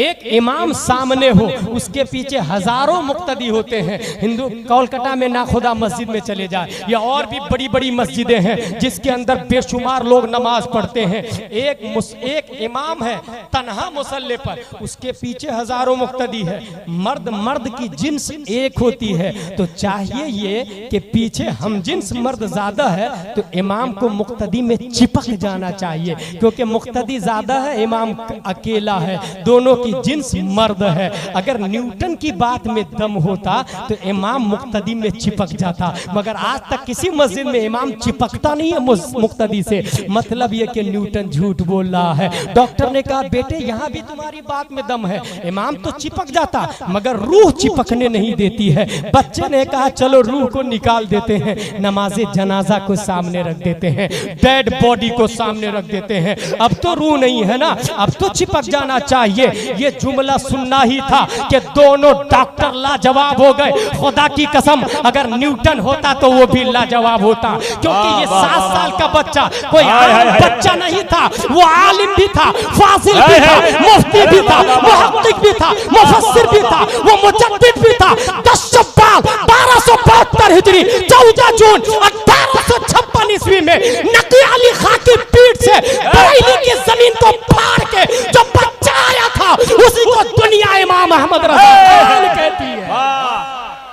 एक इमाम सामने हो, उसके पीछे हजारों मुक्तदी होते हैं। हिंदू कोलकाता में नाखुदा मस्जिद में चले जाए या और भी बड़ी बड़ी मस्जिदें हैं जिसके अंदर बेशुमार लोग नमाज पढ़ते हैं। एक इमाम है तन्हा मुसल्ले पर, उसके पीछे हजारों मुक्तदी है। मर्द की जिन्स एक होती है, तो चाहिए ये कि पीछे हम जिन्स मर्द ज्यादा है तो इमाम को मुक्तदी में चिपक जाना चाहिए, क्योंकि मुक्तदी ज्यादा है, इमाम अकेला है, दोनों की जिन्स मर्द है। अगर न्यूटन की बात में दम होता तो इमाम मुक्तदी में चिपक जाता, मगर आज तक किसी मस्जिद में इमाम चिपकता नहीं है मुक्तदी से। मतलब ये कि न्यूटन झूठ बोल रहा है। डॉक्टर ने कहा बेटे यहाँ भी तुम्हारी बात में दम है, इमाम तो चिपक जाता मगर रूह चिपकने नहीं देती है। बच्चे ने कहा चलो रूह को निकाल देते हैं, नमाज़े जनाजा को सामने रख देते हैं, डेड बॉडी को सामने रख देते हैं। अब तो रूह नहीं है ना, अब तो चिपक जाना चाहिए। ये जुमला सुनना ही था कि दोनों डॉक्टर लाजवाब हो गए। खुदा की कसम अगर न्यूटन होता तो वो भी लाजवाब होता, क्योंकि ये 7 साल का बच्चा कोई आम बच्चा नहीं था, वो आलिम भी था, फाजिल भी था, मुफ्ती भी था, मुहक्किक भी था, मुफस्सिर भी था, वो मुजद्दिद भी था। 10 शव्वाल 1272 हिजरी 14 जून 1856 ईस्वी में नकी अली खां की पीठ से बरेली की जमीन को फाड़ के जो बच्चा आया था उसी को दुनिया इमाम अहमद रज़ा खान कहती है।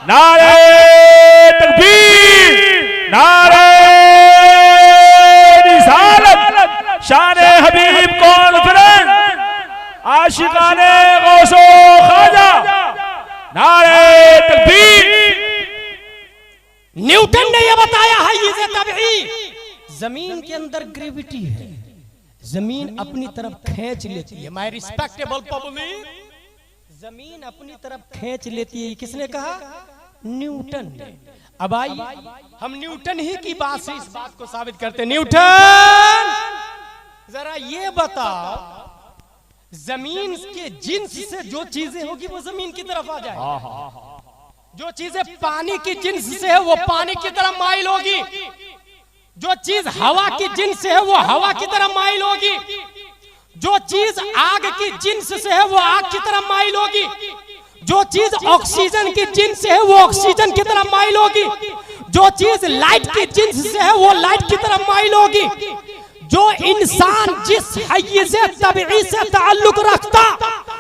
नारे तकबीर, नारे रिसालत, शाने हबीब कॉन्फ्रेंस, आशिकाने गौसो ख्वाजा, नारे तकबीर। न्यूटन ने यह बताया है ये तबई जमीन के अंदर ग्रेविटी है, जमीन अपनी तरफ खींच लेती है। माय रिस्पेक्टेबल पब्लिक, जमीन अपनी तरफ खींच लेती है। किसने कहा? न्यूटन ने। अब आइए हम न्यूटन ही की बात से इस बात को साबित करते हैं। न्यूटन जरा ये बताओ, जमीन के जिन्स से जो चीजें होगी वो जमीन की तरफ आ जाए, जो चीजें पानी की जिन्स से है वो पानी की तरफ माइल होगी, जो चीज हवा की जिन्स से है वो हवा की तरफ माइल होगी, जो चीज आग की जिन्स से है वो आग की तरफ माइल होगी, जो चीज ऑक्सीजन की जिन्स से है वो ऑक्सीजन की तरफ माइल होगी, जो चीज लाइट की जिन्स से है वो लाइट की तरफ माइल होगी। जो इंसान जिस हय्यज तबई से ताल्लुक रखता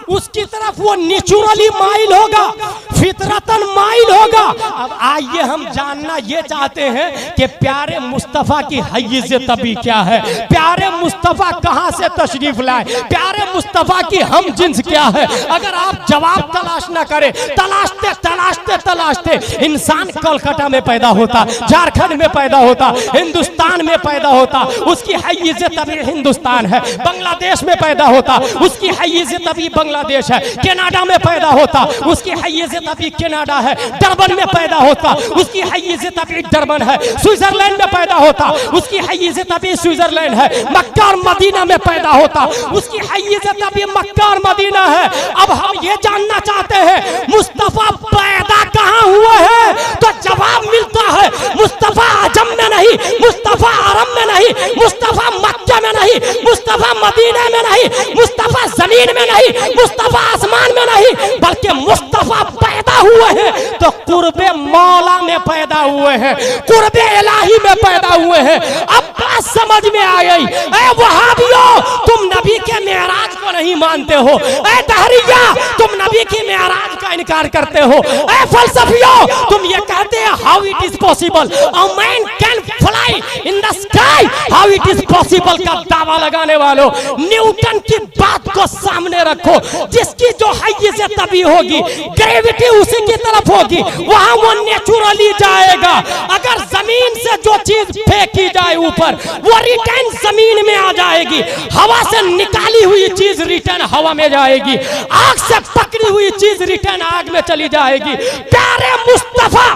उसकी तरफ वो नेचुरली माइल होगा, फितरतन माइल होगा। अब आइए हम जानना ये चाहते हैं कि प्यारे मुस्तफा की हय्यज तबई क्या है, प्यारे मुस्तफा कहां से तशरीफ लाए, प्यारे मुस्तफा की हम जिन्स क्या है। अगर आप जवाब तलाश ना करें, तलाशते तलाशते तलाशते इंसान कोलकाता में पैदा होता, झारखंड में पैदा होता, हिंदुस्तान में पैदा होता, उसकी हय्यज तबई हिंदुस्तान है। बांग्लादेश में पैदा होता, उसकी हय्यज तबई बांग्लादेश है। कनाडा में पैदा होता, उसकी हय्यज तबई कनाडा है। डरबन में पैदा होता, उसकी हय्यज तबई डरबन है। स्विट्जरलैंड में पैदा होता, उसकी हय्यज तबई स्विट्जरलैंड है। मक्का और मदीना में पैदा होता, उसकी हय्यज तबई मक्का और मदीना है। अब हम ये जानना चाहते हैं मुस्तफा पैदा कहां हुआ है, तो जवाब मिलता है मुस्तफा अजम में नहीं, मुस्तफा अरब में नहीं, मुस्तफा मक्का में नहीं, मुस्तफा मदीना में नहीं, मुस्तफा जमीन में नहीं, मुस्तफा आसमान में नहीं, बल्कि मुस्तफा पैदा हुए हैं तो कुर्बे मौला में पैदा हुए हैं, कुर्बे इलाही में पैदा हुए हैं। अब बात समझ में आ गई। ऐ वहाबियों, तुम नबी के मेराज को नहीं मानते हो। ऐ दहरिया, तुम नबी की मेराज का इनकार करते हो। ऐ फलसफियों, तुम ये कहते हैं how it is possible a man can fly in the sky, how it is possible का दावा लगाने वालों, न्यूटन की बात को सामने रखो। जिसकी जो हय्यज तबई होगी, ग्रेविटी उसी की तरफ होगी, वहां वो नेचुरली जाएगा। अगर जमीन से जो चीज फेंकी जाए ऊपर, वो रिटर्न जमीन में आ जाएगी। हवा से निकाली हुई चीज रिटर्न हवा में जाएगी। आग से पकड़ी हुई चीज रिटर्न आग में चली जाएगी। प्यारे मुस्तफा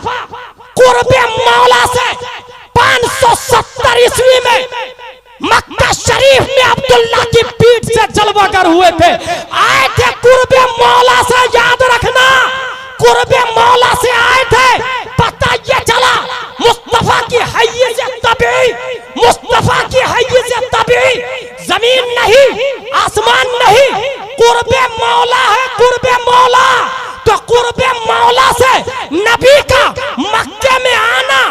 कुर्बे मौला से 570 ईस्वी में मक्का शरीफ में अब्दुल्ला की पीठ से जलवागर हुए थे, आए थे कुर्बे मौला से। याद रखना, कुर्बे मौला से आए थे। वही कुर्बे मौला है, कुर्बे मौला। तो कुर्बे मौला से नबी का मक्के में आना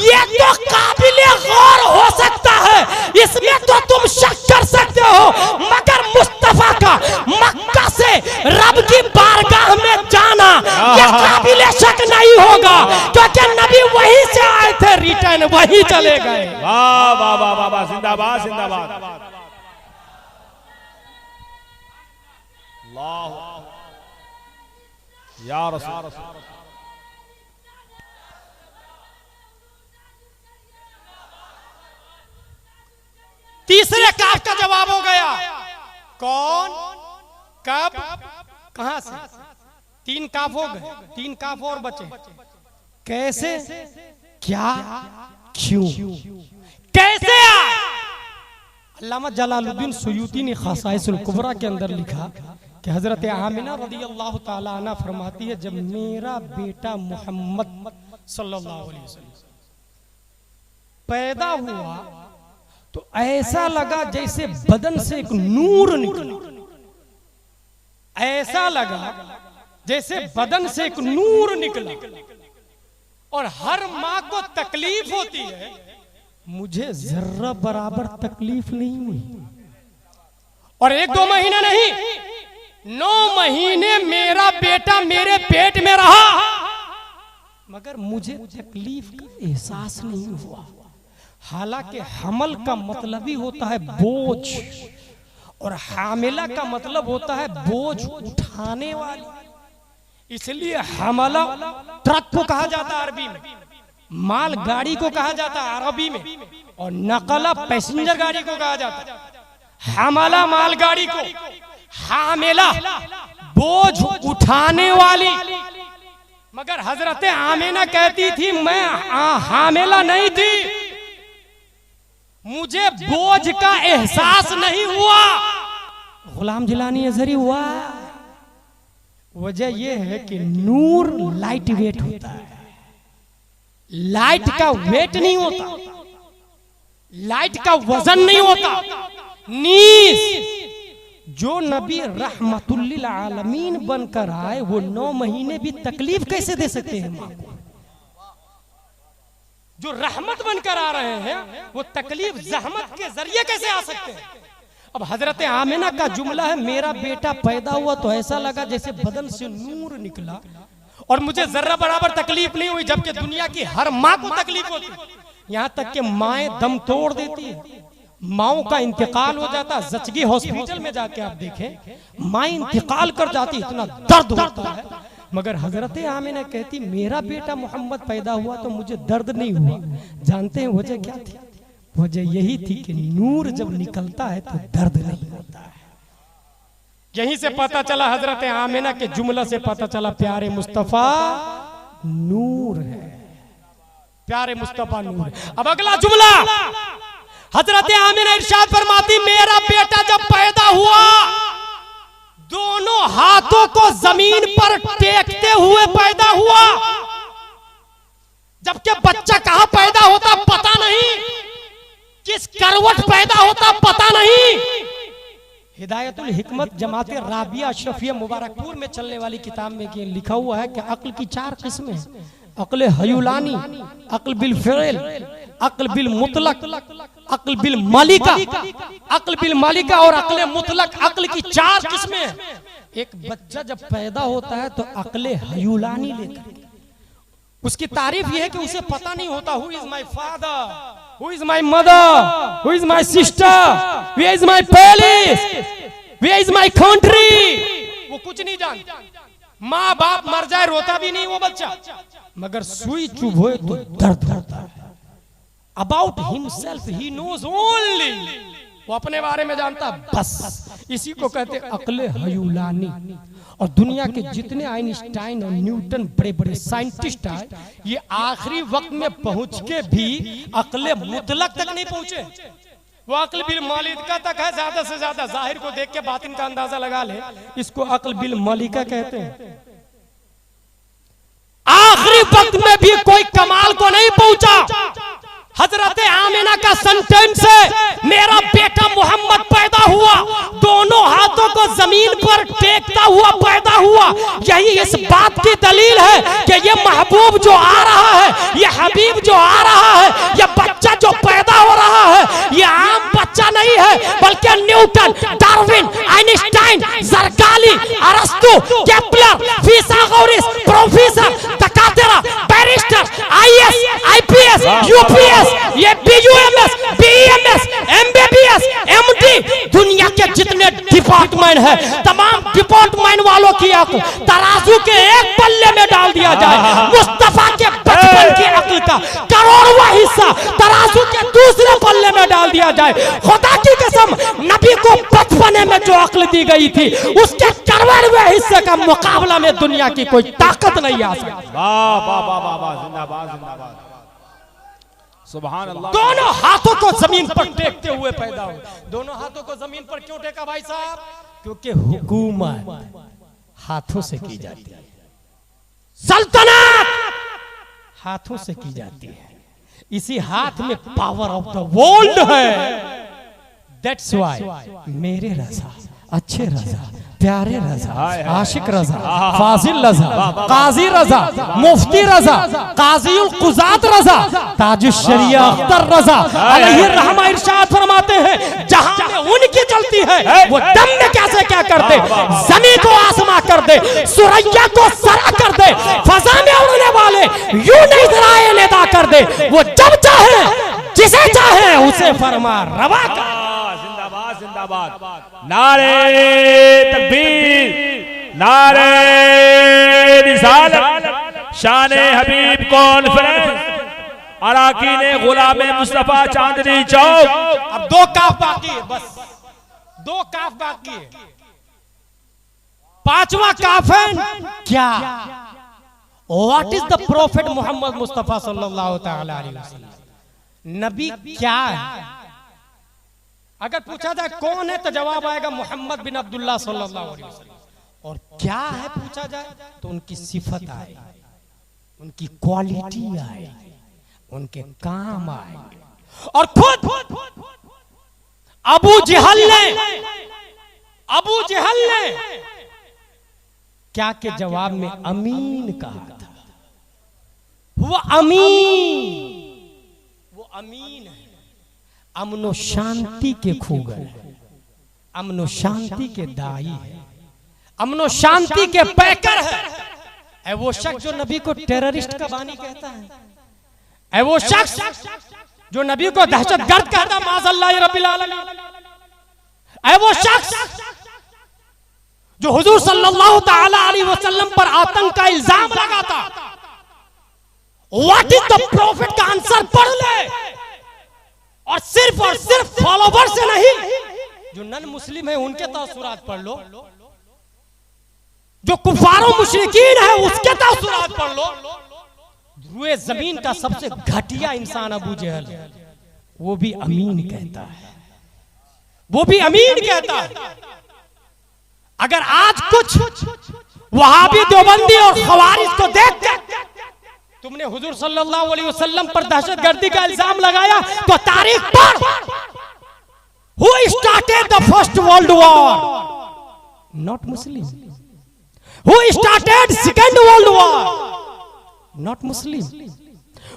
ये तो काबिले गौर हो सकता है, इसमें तो तुम शक कर सकते हो, मगर मुस्तफा का मक्का से रब की बारगाह में जाना ये काबिले शक नहीं होगा, क्योंकि नबी वहीं से आए थे, रिटर्न वहीं चले गए। वाह वाह वाह वाह वाह, जिंदाबाद जिंदाबाद। अल्लाह या रसूल। तीसरे काफ का जवाब हो गया। कौन, कब, कहां से? 3 काफ हो गए, 3 काफ और बचे। कैसे, क्या, क्यों, कैसे आए? अल्लामा जलालुद्दीन सुयूती ने खसाइसुल कुबरा के अंदर लिखा कि हजरत आमिना रदियल्लाहु ताला अन्हा फरमाती है, जब मेरा बेटा मोहम्मद सल्लल्लाहु अलैहि वसल्लम पैदा हुआ तो ऐसा लगा जैसे बदन से एक नूर निकला, ऐसा लगा जैसे बदन से एक नूर निकला। और हर माँ को तकलीफ होती है, मुझे जर्रा बराबर तकलीफ नहीं हुई। और 1-2 महीने नहीं, 9 महीने मेरा बेटा मेरे पेट में रहा, मगर मुझे तकलीफ का एहसास नहीं हुआ। हालांकि हमल का मतलब ही होता है बोझ, और हामिला का मतलब होता है बोझ उठाने वाली, इसलिए हमला ट्रक को कहा जाता है अरबी में, माल गाड़ी को कहा जाता है अरबी में, और नकला पैसेंजर गाड़ी को कहा जाता है। हमला मालगाड़ी को, हामिला बोझ उठाने वाली। मगर हजरत आमिना कहती थी मैं हामिला नहीं थी, मुझे बोझ का एहसास नहीं हुआ। गुलाम जिलानी अजहरी हुआ। वजह यह है कि नूर लाइट वेट होता है, लाइट का वेट नहीं होता, लाइट का वजन नहीं होता। नीस जो नबी रहमतुल्लिल आलमीन बनकर आए वो 9 महीने भी तकलीफ कैसे दे सकते हैं मां को? जो रहमत बनकर आ रहे हैं वो तकलीफ जहमत के जरिए कैसे आ सकते हैं? अब हजरत आमिना का जुमला है, मेरा बेटा पैदा हुआ तो ऐसा लगा जैसे बदन से नूर निकला, और मुझे जर्रा बराबर तकलीफ नहीं हुई, जबकि दुनिया की हर माँ को तकलीफ होती है। यहाँ तक कि माएं दम तोड़ देती है, माओं का इंतकाल हो जाता। जचगी हॉस्पिटल में जाके आप देखें, माँ इंतकाल कर जाती, इतना दर्द होता है। मगर हजरत आमिना कहती मेरा बेटा मोहम्मद पैदा हुआ तो मुझे दर्द नहीं हुआ। जानते हैं वजह क्या थी? वजह यही थी कि नूर जब निकलता है तो दर्द नहीं होता है। यहीं से पता चला, हजरत आमिना के जुमला से पता चला प्यारे मुस्तफा नूर है, प्यारे मुस्तफा नूर है। अब अगला जुमला, हजरत आमिना इरशाद फरमाती मेरा बेटा जब पैदा हुआ दोनों हाथों को जमीन पर टेकते हुए पैदा हुआ, जबकि बच्चा कहां पैदा होता पता नहीं, किस करवट पैदा होता पता नहीं। हिदायतुल हिकमत जमाते राबिया अशरफिया मुबारकपुर में चलने वाली किताब में लिखा हुआ है कि अक्ल की 4 किस्में हैं, अक्ल हयूलानी, अक्ल बिल फेल, अक्ल बिल मुतलक, अक्ल बिल मालिका, अक्ल बिल मालिका और अक्ल मुतलक। अक्ल की 4 किस्में हैं। एक बच्चा जब पैदा होता है तो अक्ल हयूलानी लेकर, उसकी तारीफ यह है कि उसे पता नहीं होता who is my father, Who is my mother? Who is my sister? Where is my palace? Where is my country? वो कुछ नहीं जानता। माँ बाप मर जाए रोता भी नहीं वो बच्चा, मगर सुई चुभ होए तो दर्द होता है। About himself he knows only, वो अपने बारे में जानता बस। इसी को कहते अक्ल हयूलानी। और दुनिया के जितने आइंस्टाइन और न्यूटन बड़े बड़े साइंटिस्ट आए, ये आखिरी वक्त में पहुंच के भी अक्ल मुतलक तक नहीं पहुंचे। वो अक्ल बिल मालिका तक है, ज्यादा से ज्यादा जाहिर को देख के बातिन का अंदाजा लगा ले, इसको अक्ल बिल मालिका कहते हैं। आखिरी वक्त में भी कोई कमाल को नहीं पहुंचा। हजरत आमिना का सेंटेंस है, मेरा बेटा मोहम्मद पैदा हुआ, दोनों हाथों को जमीन पर टेकता हुआ पैदा हुआ। यही इस बात की दलील है कि ये महबूब जो आ रहा है, ये हबीब जो आ रहा है, ये बच्चा जो पैदा हो रहा है, ये आम बच्चा नहीं है, बल्कि न्यूटन, डार्विन, आइंस्टाइन, जरकाली, अरस्तु, केपलर, फिसागोरस, प्रोफेसर, दकातेरा, बैरिस्टर, आईएएस, आईपीएस, यूपीएस, ये बीयूएमएस, बीईएमएस, एमबीबीएस, एमडी, दुनिया के जितने डिपार्टमेंट है, तमाम डिपार्टमेंट वालों की आंख तराजू के एक पल्ले में डाल दिया जाए, मुस्तफा के बचपन की अक्ल का करोड़वां हिस्सा तराजू के दूसरे पल्ले में डाल दिया जाए। खुदा की कसम, नबी को बचपने में जो अक्ल दी गई थी, उसके करोड़वें हिस्से का मुकाबला में दुनिया की कोई ताकत नहीं आ सकती। वाह वाह वाह वाह वाह, जिंदाबाद जिंदाबाद, सुभान अल्लाह। दोनों हाथों को जमीन पर टेकते हुए पैदा हुए। दोनों हाथों को जमीन पर क्यों टेका भाई साहब? क्योंकि हुकूमत हाथों से की जाती है, सल्तनत हाथों से की जाती है। इसी हाथ में पावर ऑफ द वर्ल्ड है। दैट्स व्हाई मेरे रजा, अच्छे रजा, प्यारे रजा, आशिक रजा, फाजिल रजा, काजी रजा, मुफ्ती रजा, काजीउल कुजात रजा, ताजुश शरिया अख्तर रजा अलैहि रहमा इरशाद फरमाते हैं, जहां में उनकी चलती है वो दम में कैसे क्या कर दे, जमीन को आसमां कर दे, सुरैया को सरा कर दे, फजा में उड़ने वाले यूं नहीं सराए निदा कर दे। वो जब चाहे जिसे चाहे उसे फरमा रवा कर। जिंदाबाद जिंदाबाद, नारे तकबीर, नारे रिसालत, शाने हबीब कॉन्फ्रेंस, अराकीने गुलामे मुस्तफा चांदनी चौक। अब दो काफ बाकी है, बस दो काफ बाकी है। पांचवा काफ है क्या? What is the prophet Mohammad Mustafa सल्लल्लाहु तआला अलैहि वसल्लम? नबी क्या है? अगर पूछा जाए कौन है तो जवाब आएगा मोहम्मद बिन अब्दुल्लाह सल्लल्लाहु अलैहि वसल्लम। और क्या है पूछा जाए तो उनकी सिफत आए, उनकी क्वालिटी आए, उनके काम आए। और खुद अबू जहल ने क्या के जवाब में अमीन कहा था। वो अमीन है, अमनो शांति के खूगर है, अमनो शांति के दाई है, अमनो शांति के पैकर है। वो शख्स जो नबी को टेररिस्ट का बानी कहता है, वो शख्स जो नबी को दहशतगर्द कहता है, माज़अल्लाह रब्बिल आलमीन। वो शख्स जो हुजूर सल्लल्लाहु तआला अलैहि वसल्लम पर आतंक का इल्जाम लगाता, व्हाट इज द प्रॉफिट का आंसर पढ़ ले। और सिर्फ फॉलोवर से नहीं, जो नन मुस्लिम है उनके तासुरात पढ़ लो, जो कुफारों मुशरिकीन है उसके तासुरात पढ़ लो। रुए जमीन का सबसे घटिया इंसान अबू जहल, वो भी अमीन कहता है, वो भी अमीन कहता है। अगर आज कुछ वहाबी देवबंदी और खवारिज को देख तुमने हुजूर सल्लल्लाहु अलैहि वसल्लम पर दहशतगर्दी का इल्जाम लगाया तो तारीख पढ़। Who started the first world war? Not Muslim. Who started second world war? Not Muslim.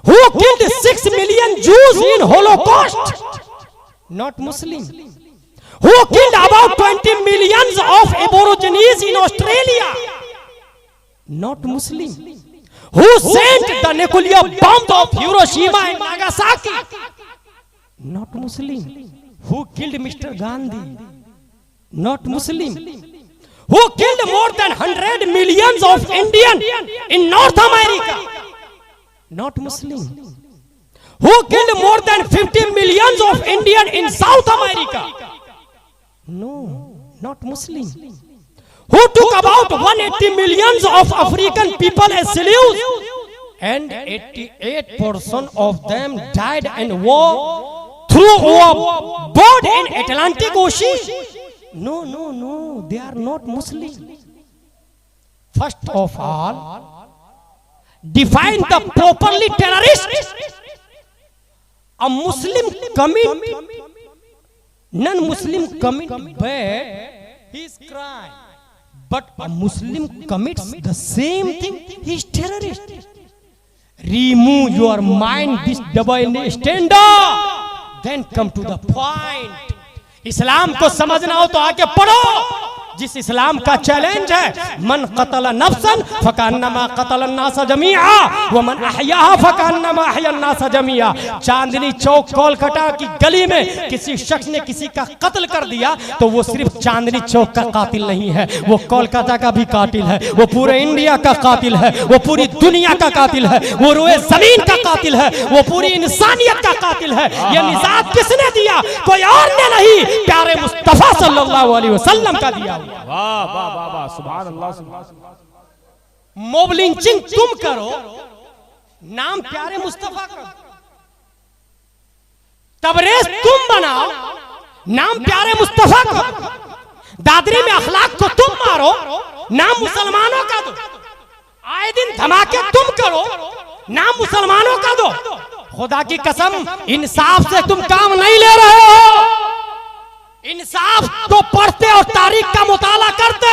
Who killed 6 million Jews in Holocaust? Not Muslim. Who killed about 20 millions of Aborigines in Australia? Not Muslim. Who sent the nuclear bomb of Hiroshima and Nagasaki? Not Muslim. Who killed Mr. Gandhi? Not Muslim. Who killed more than 100 millions of Indians in North America? Not Muslim. Who killed more than 50 millions of Indians in South America? No, not Muslim. Who took about 180 millions of African people as slaves, and 88% of them died in war through board in Atlantic Ocean? No, they are not Muslim. First of all, define the properly terrorist. A Muslim commit, non-Muslim commit bad, he is crime. But a Muslim commits the same thing, he is terrorist. Remove your mind this double standard, then come to the point. इस्लाम को समझना हो तो आके पढ़ो। जिस इस्लाम का challenge है, मन कतल नफ्सन फकान्नमा कतल अन्नास जमीआ व मन अहयाहा फकान्नमा अहया अन्नास जमीआ। चांदनी चौक कोलकाता की गली में किसी शख्स ने किसी का कत्ल कर दिया तो वो सिर्फ चांदनी चौक का कातिल नहीं है, वो कोलकाता का भी कातिल है, वो पूरे इंडिया का कातिल है, वो पूरी दुनिया का कातिल है, वो रोए जमीन का कातिल है, वो पूरी इंसानियत का कातिल है। ये निजात किसने दिया? कोई और ने नहीं, प्यारे मुस्तफा सल्लल्लाहु अलैहि वसल्लम का दिया। वाह वाह वाह वाह, सुभान अल्लाह सुभान अल्लाह। मॉब लिंचिंग तुम करो, नाम प्यारे मुस्तफा का, तबरेज तुम बनाओ, नाम प्यारे मुस्तफा का, दादरी में अखलाक को तुम मारो, नाम मुसलमानों का दो, आए दिन धमाके तुम करो, नाम मुसलमानों का दो। खुदा की कसम, इंसाफ से तुम काम नहीं ले रहे हो। इंसाफ तो पढ़ते और तारीख का मुताला करते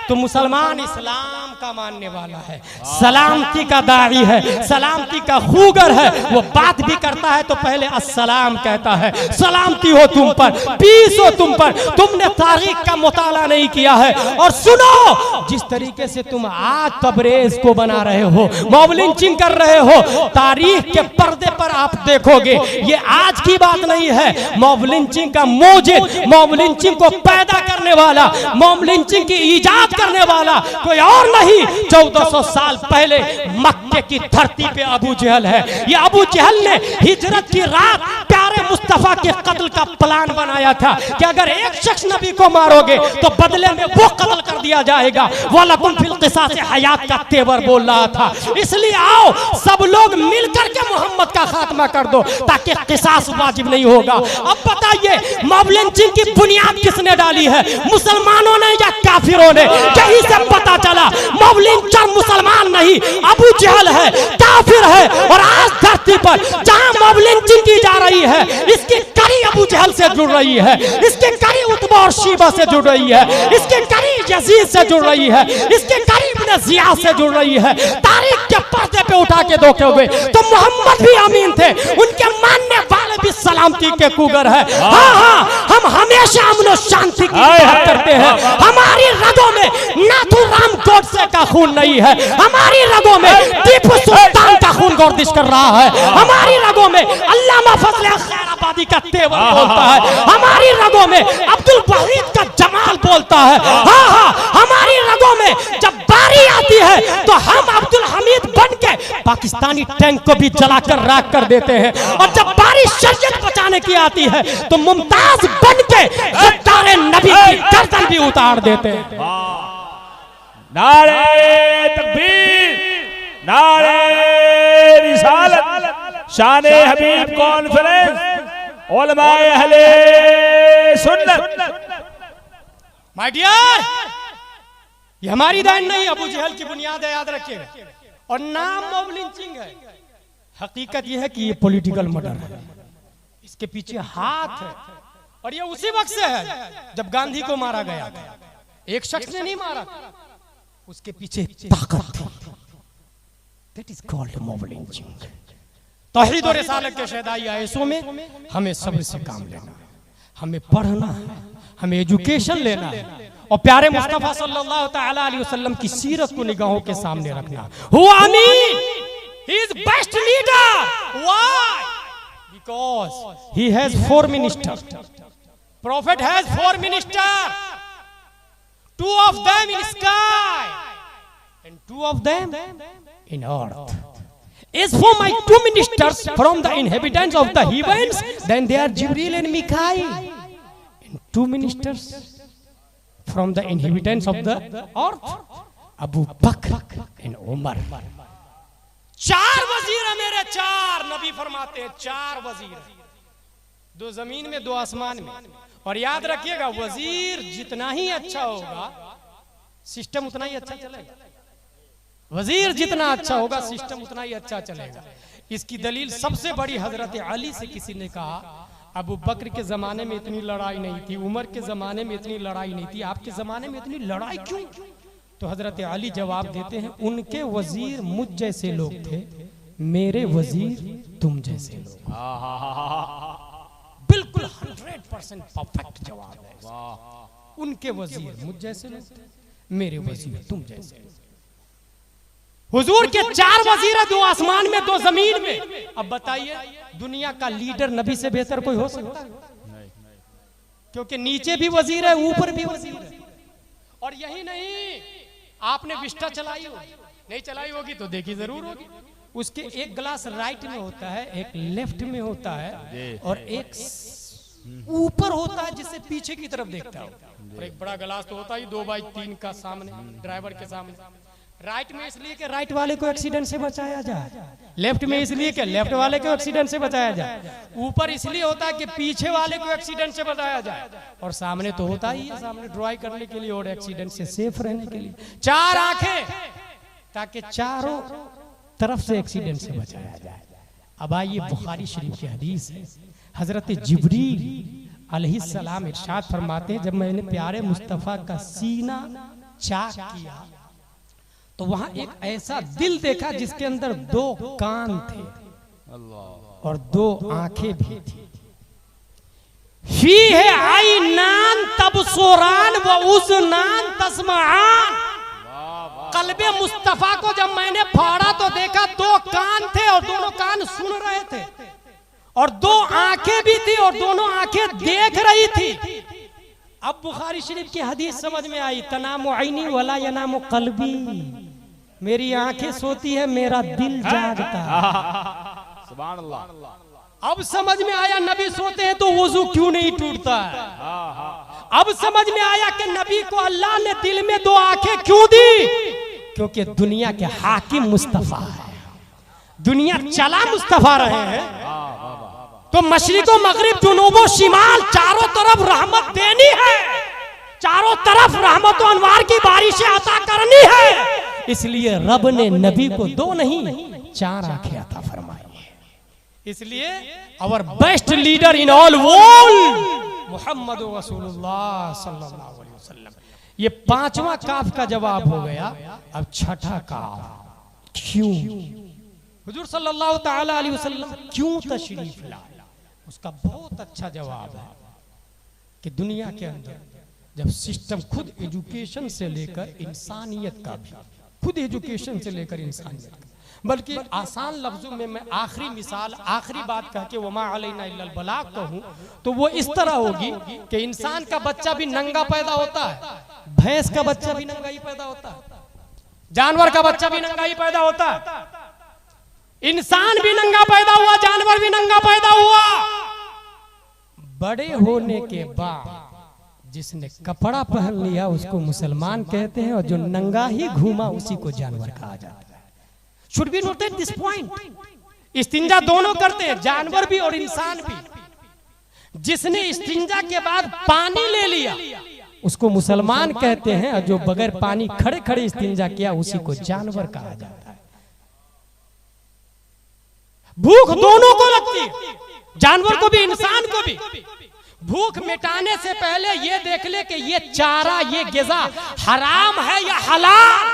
तो मुसलमान इस्लाम का मानने वाला है, सलामती का दाई है, सलामती का खूगर है। वो बात भी करता है तो पहले अस्सलाम कहता है, सलामती हो तुम पर, पीस हो तुम पर। तुमने तारीख का मुताला नहीं किया है। और सुनो, जिस तरीके से तुम आज तबरेज को बना रहे हो, मॉब लिंचिंग कर रहे हो, तारीख के पर्दे पर आप देखोगे ये आज की बात नहीं है। मॉब लिंचिंग का मूजिद, मॉब लिंचिंग को पैदा करने वाला, मॉब लिंचिंग की इजाद करने वाला कोई और नहीं, 1400 साल पहले मक्के की धरती पे अबू जहल है। ये अबू जहल ने हिजरत की रात प्यारे मुस्तफा के कत्ल का प्लान बनाया था कि अगर एक शख्स नबी को मारोगे तो बदले में वो कत्ल कर दिया जाएगा। वलकुम फिल क़िसास हयात का तेवर बोल रहा था। इसलिए आओ सब लोग मिलकर के मोहम्मद का खात्मा कर दो ताकि क़िसास वाजिब नहीं होगा। अब बताइए, मॉब लिंचिंग की बुनियाद किसने डाली है? मुसलमानों ने या काफिरों ने? यहीं से पता चला मॉब लिंचर मुसलमान नहीं, अबू जहल है, काफिर है। और आज धरती पर जहां मॉब लिंचिंग की जा रही है, इसकी कड़ी अबू जहल से जुड़ रही है, इसके कड़ी उतबा और शीबा से जुड़ रही है, इसके कड़ी यजीद से जुड़ रही है, इसके कड़ी इब्न जियाद से जुड़ रही है। तारीख के पर्दे पे उठा के देखोगे तो मोहम्मद भी अमीन थे, उनके मानने वाले भी सलामती के कुगर है। हाँ हाँ, हम हमेशा अमन और शांति की बात करते हैं। हमारी रगों में नाथुराम गोडसे का खून नहीं है, हमारी रगों में टीपू सुल्तान का खून गर्दिश कर रहा है, हमारी रगों में अल्लामा फजल खैराबादी का तेवर बोलता है, हमारी रगों में अब्दुल वहीद का जमाल बोलता है। हाँ हाँ, हमारी रगों में जब बारी आती है तो हम अब्दुल हमीद बन के पाकिस्तानी टैंक को भी जलाकर राख कर देते हैं। और जब बारी शरीयत बचाने की आती है तो मुमताज बन के गद्दार नबी की गर्दन भी उतार देते हैं। नारे तकबीर, नारे रिसालत, शाने हबीब कॉन्फ्रेंस, उलमाए अहले सुन्नत। माय डियर, ये हमारी दान नहीं, अबू जहल की बुनियाद है, याद रखिएगा। और नाम मॉब लिंचिंग है, हकीकत यह है कि ये पॉलिटिकल मर्डर है, इसके पीछे हाथ है। और ये उसी वक्त से है जब गांधी को मारा गया, एक शख्स ने नहीं मारा, उसके पीछे ताकत थी। That is called mob lynching. तौहीद और रिसालत के शहदाई आयसों में हमें सब्र से काम लेना है, हमें पढ़ना है, हमें एजुकेशन लेना है और प्यारे मुस्तफा सल्लल्लाहु तआला अलैहि वसल्लम की सीरत को निगाहों के सामने रखना। हुआ अमीन, he is best leader. Why? Because he has 4 ministers. Prophet has 4 ministers, 2 of them in sky and 2 of them in earth. As for my 2 ministers from the inhabitants of the heavens, then they are Jibril and Mikail. And 2 ministers from the inhabitants of the earth, Abu Bakr and Umar. 4 वजीर है मेरे, 4 नबी फरमाते हैं, 4 वजीर, 2 जमीन में 2 आसमान में। और याद रखिएगा, वजीर जितना ही अच्छा होगा सिस्टम उतना ही अच्छा चलेगा। वजीर जितना अच्छा होगा सिस्टम उतना ही अच्छा चलेगा। इसकी दलील सबसे बड़ी हजरत अली से किसी ने कहा अबू बकर के जमाने में इतनी लड़ाई नहीं थी, उमर के जमाने में इतनी लड़ाई नहीं थी, आपके जमाने में इतनी लड़ाई क्यों? तो हजरत अली जवाब देते हैं उनके वजीर मुझ जैसे लोग थे, मेरे वजीर तुम जैसे लोग। बिल्कुल 100% परफेक्ट जवाब है। उनके वजीर मुझ जैसे लोग थे, मेरे वजीर तुम जैसे लोग। हुजूर के 4 वजीर है, 2 आसमान में 2 जमीन में। अब बताइए दुनिया का लीडर नबी से बेहतर कोई हो सकता है? क्योंकि नीचे भी वजीर है, ऊपर भी वजीर है। और यही नहीं, आपने विस्टा चलाई हो, नहीं चलाई होगी तो देखी जरूर होगी, उसके एक गिलास राइट में होता है, एक लेफ्ट में होता है, और एक ऊपर होता है जिससे पीछे की तरफ देखता है। और एक बड़ा गिलास तो होता ही 2x3 का सामने, ड्राइवर के सामने। राइट में इसलिए कि राइट वाले को एक्सीडेंट से बचाया जाए, लेफ्ट में इसलिए कि लेफ्ट वाले को एक्सीडेंट से बचाया जाए, ऊपर इसलिए होता है कि पीछे वाले को एक्सीडेंट से बचाया जाए, और सामने तो होता ही है सामने ड्राइव करने के लिए और एक्सीडेंट से सेफ रहने के लिए। 4 आंखें ताकि चारों तरफ से एक्सीडेंट से बचाया जाए। अब आइए बुखारी शरीफ की हदीस है, हजरत जिब्रील अलैहिस्सलाम इरशाद फरमाते हैं जब मैंने प्यारे मुस्तफा का सीना चाक किया तो वहां एक ऐसा दिल देखा जिसके अंदर 2 कान थे और 2 आंखें भी थी। फीहे आइनान तबसुरान व उज़नान तस्माआन। कल्बे मुस्तफा को जब मैंने फाड़ा तो देखा 2 कान थे और दोनों कान सुन रहे थे, और 2 आंखें भी थी और दोनों आंखें देख रही थी। अब बुखारी शरीफ की हदीस समझ में आई, तनामु ऐनी वला यनामु कल्बी। मेरी आंखें सोती है, मेरा दिल जागता है। सुभान अल्लाह। अब समझ में आया नबी सोते हैं तो वुजू क्यों नहीं टूटता है। अब समझ में आया कि नबी को अल्लाह ने दिल में 2 आंखें क्यों दी, क्योंकि दुनिया के हाकिम मुस्तफा है, दुनिया चला मुस्तफा रहे हैं, तो मशरिको मगरिब जुनूबो शिमाल चारों तरफ रहमत देनी है, चारों तरफ रहमत और अनवार की बारिशें अता करनी है। इसलिए रब ने नबी को 2 नहीं 4 आंखें अता फरमाई है। इसलिए our best leader in all world Muhammad रसूलुल्लाह सल्लल्लाहु अलैहि वसल्लम। ये 5वां काफ का जवाब हो गया। अब 6ठा काफ, क्यों हुजूर सल्लल्लाहु ताला अलैहि वसल्लम क्यों तशरीफ लाए, उसका बहुत अच्छा जवाब है कि दुनिया के अंदर जब सिस्टम खुद एजुकेशन से लेकर इंसानियत का भी, खुद एजुकेशन से लेकर इंसानियत का, बल्कि आसान लफ्जों में मैं आखिरी मिसाल, आखिरी बात कह के वमा अलैना इल्लल बलाग कहूं तो वो इस तरह होगी कि इंसान का बच्चा भी नंगा पैदा होता है, भैंस का बच्चा भी नंगा ही पैदा होता है, जानवर का बच्चा भी नंगा ही पैदा होता है, इंसान भी नंगा पैदा हुआ, जानवर भी नंगा पैदा हुआ। बड़े होने के बाद जिसने कपड़ा पहन लिया उसको मुसलमान कहते हैं, और जो नंगा ही घूमा उसी को जानवर कहा जाता है। Should be noted this point. इस्तिंजा दोनों करते हैं, जानवर भी और इंसान भी। जिसने इस्तिंजा के बाद पानी ले लिया उसको मुसलमान कहते हैं, और जो बगैर पानी खड़े खड़े इस्तिंजा किया उसी को जानवर कहा जाता है। भूख दोनों को लगती है, जानवर को भी इंसान को भी। भूख मिटाने से पहले ये देख ले कि ये चारा, ये ग़िज़ा हराम है या हलाल।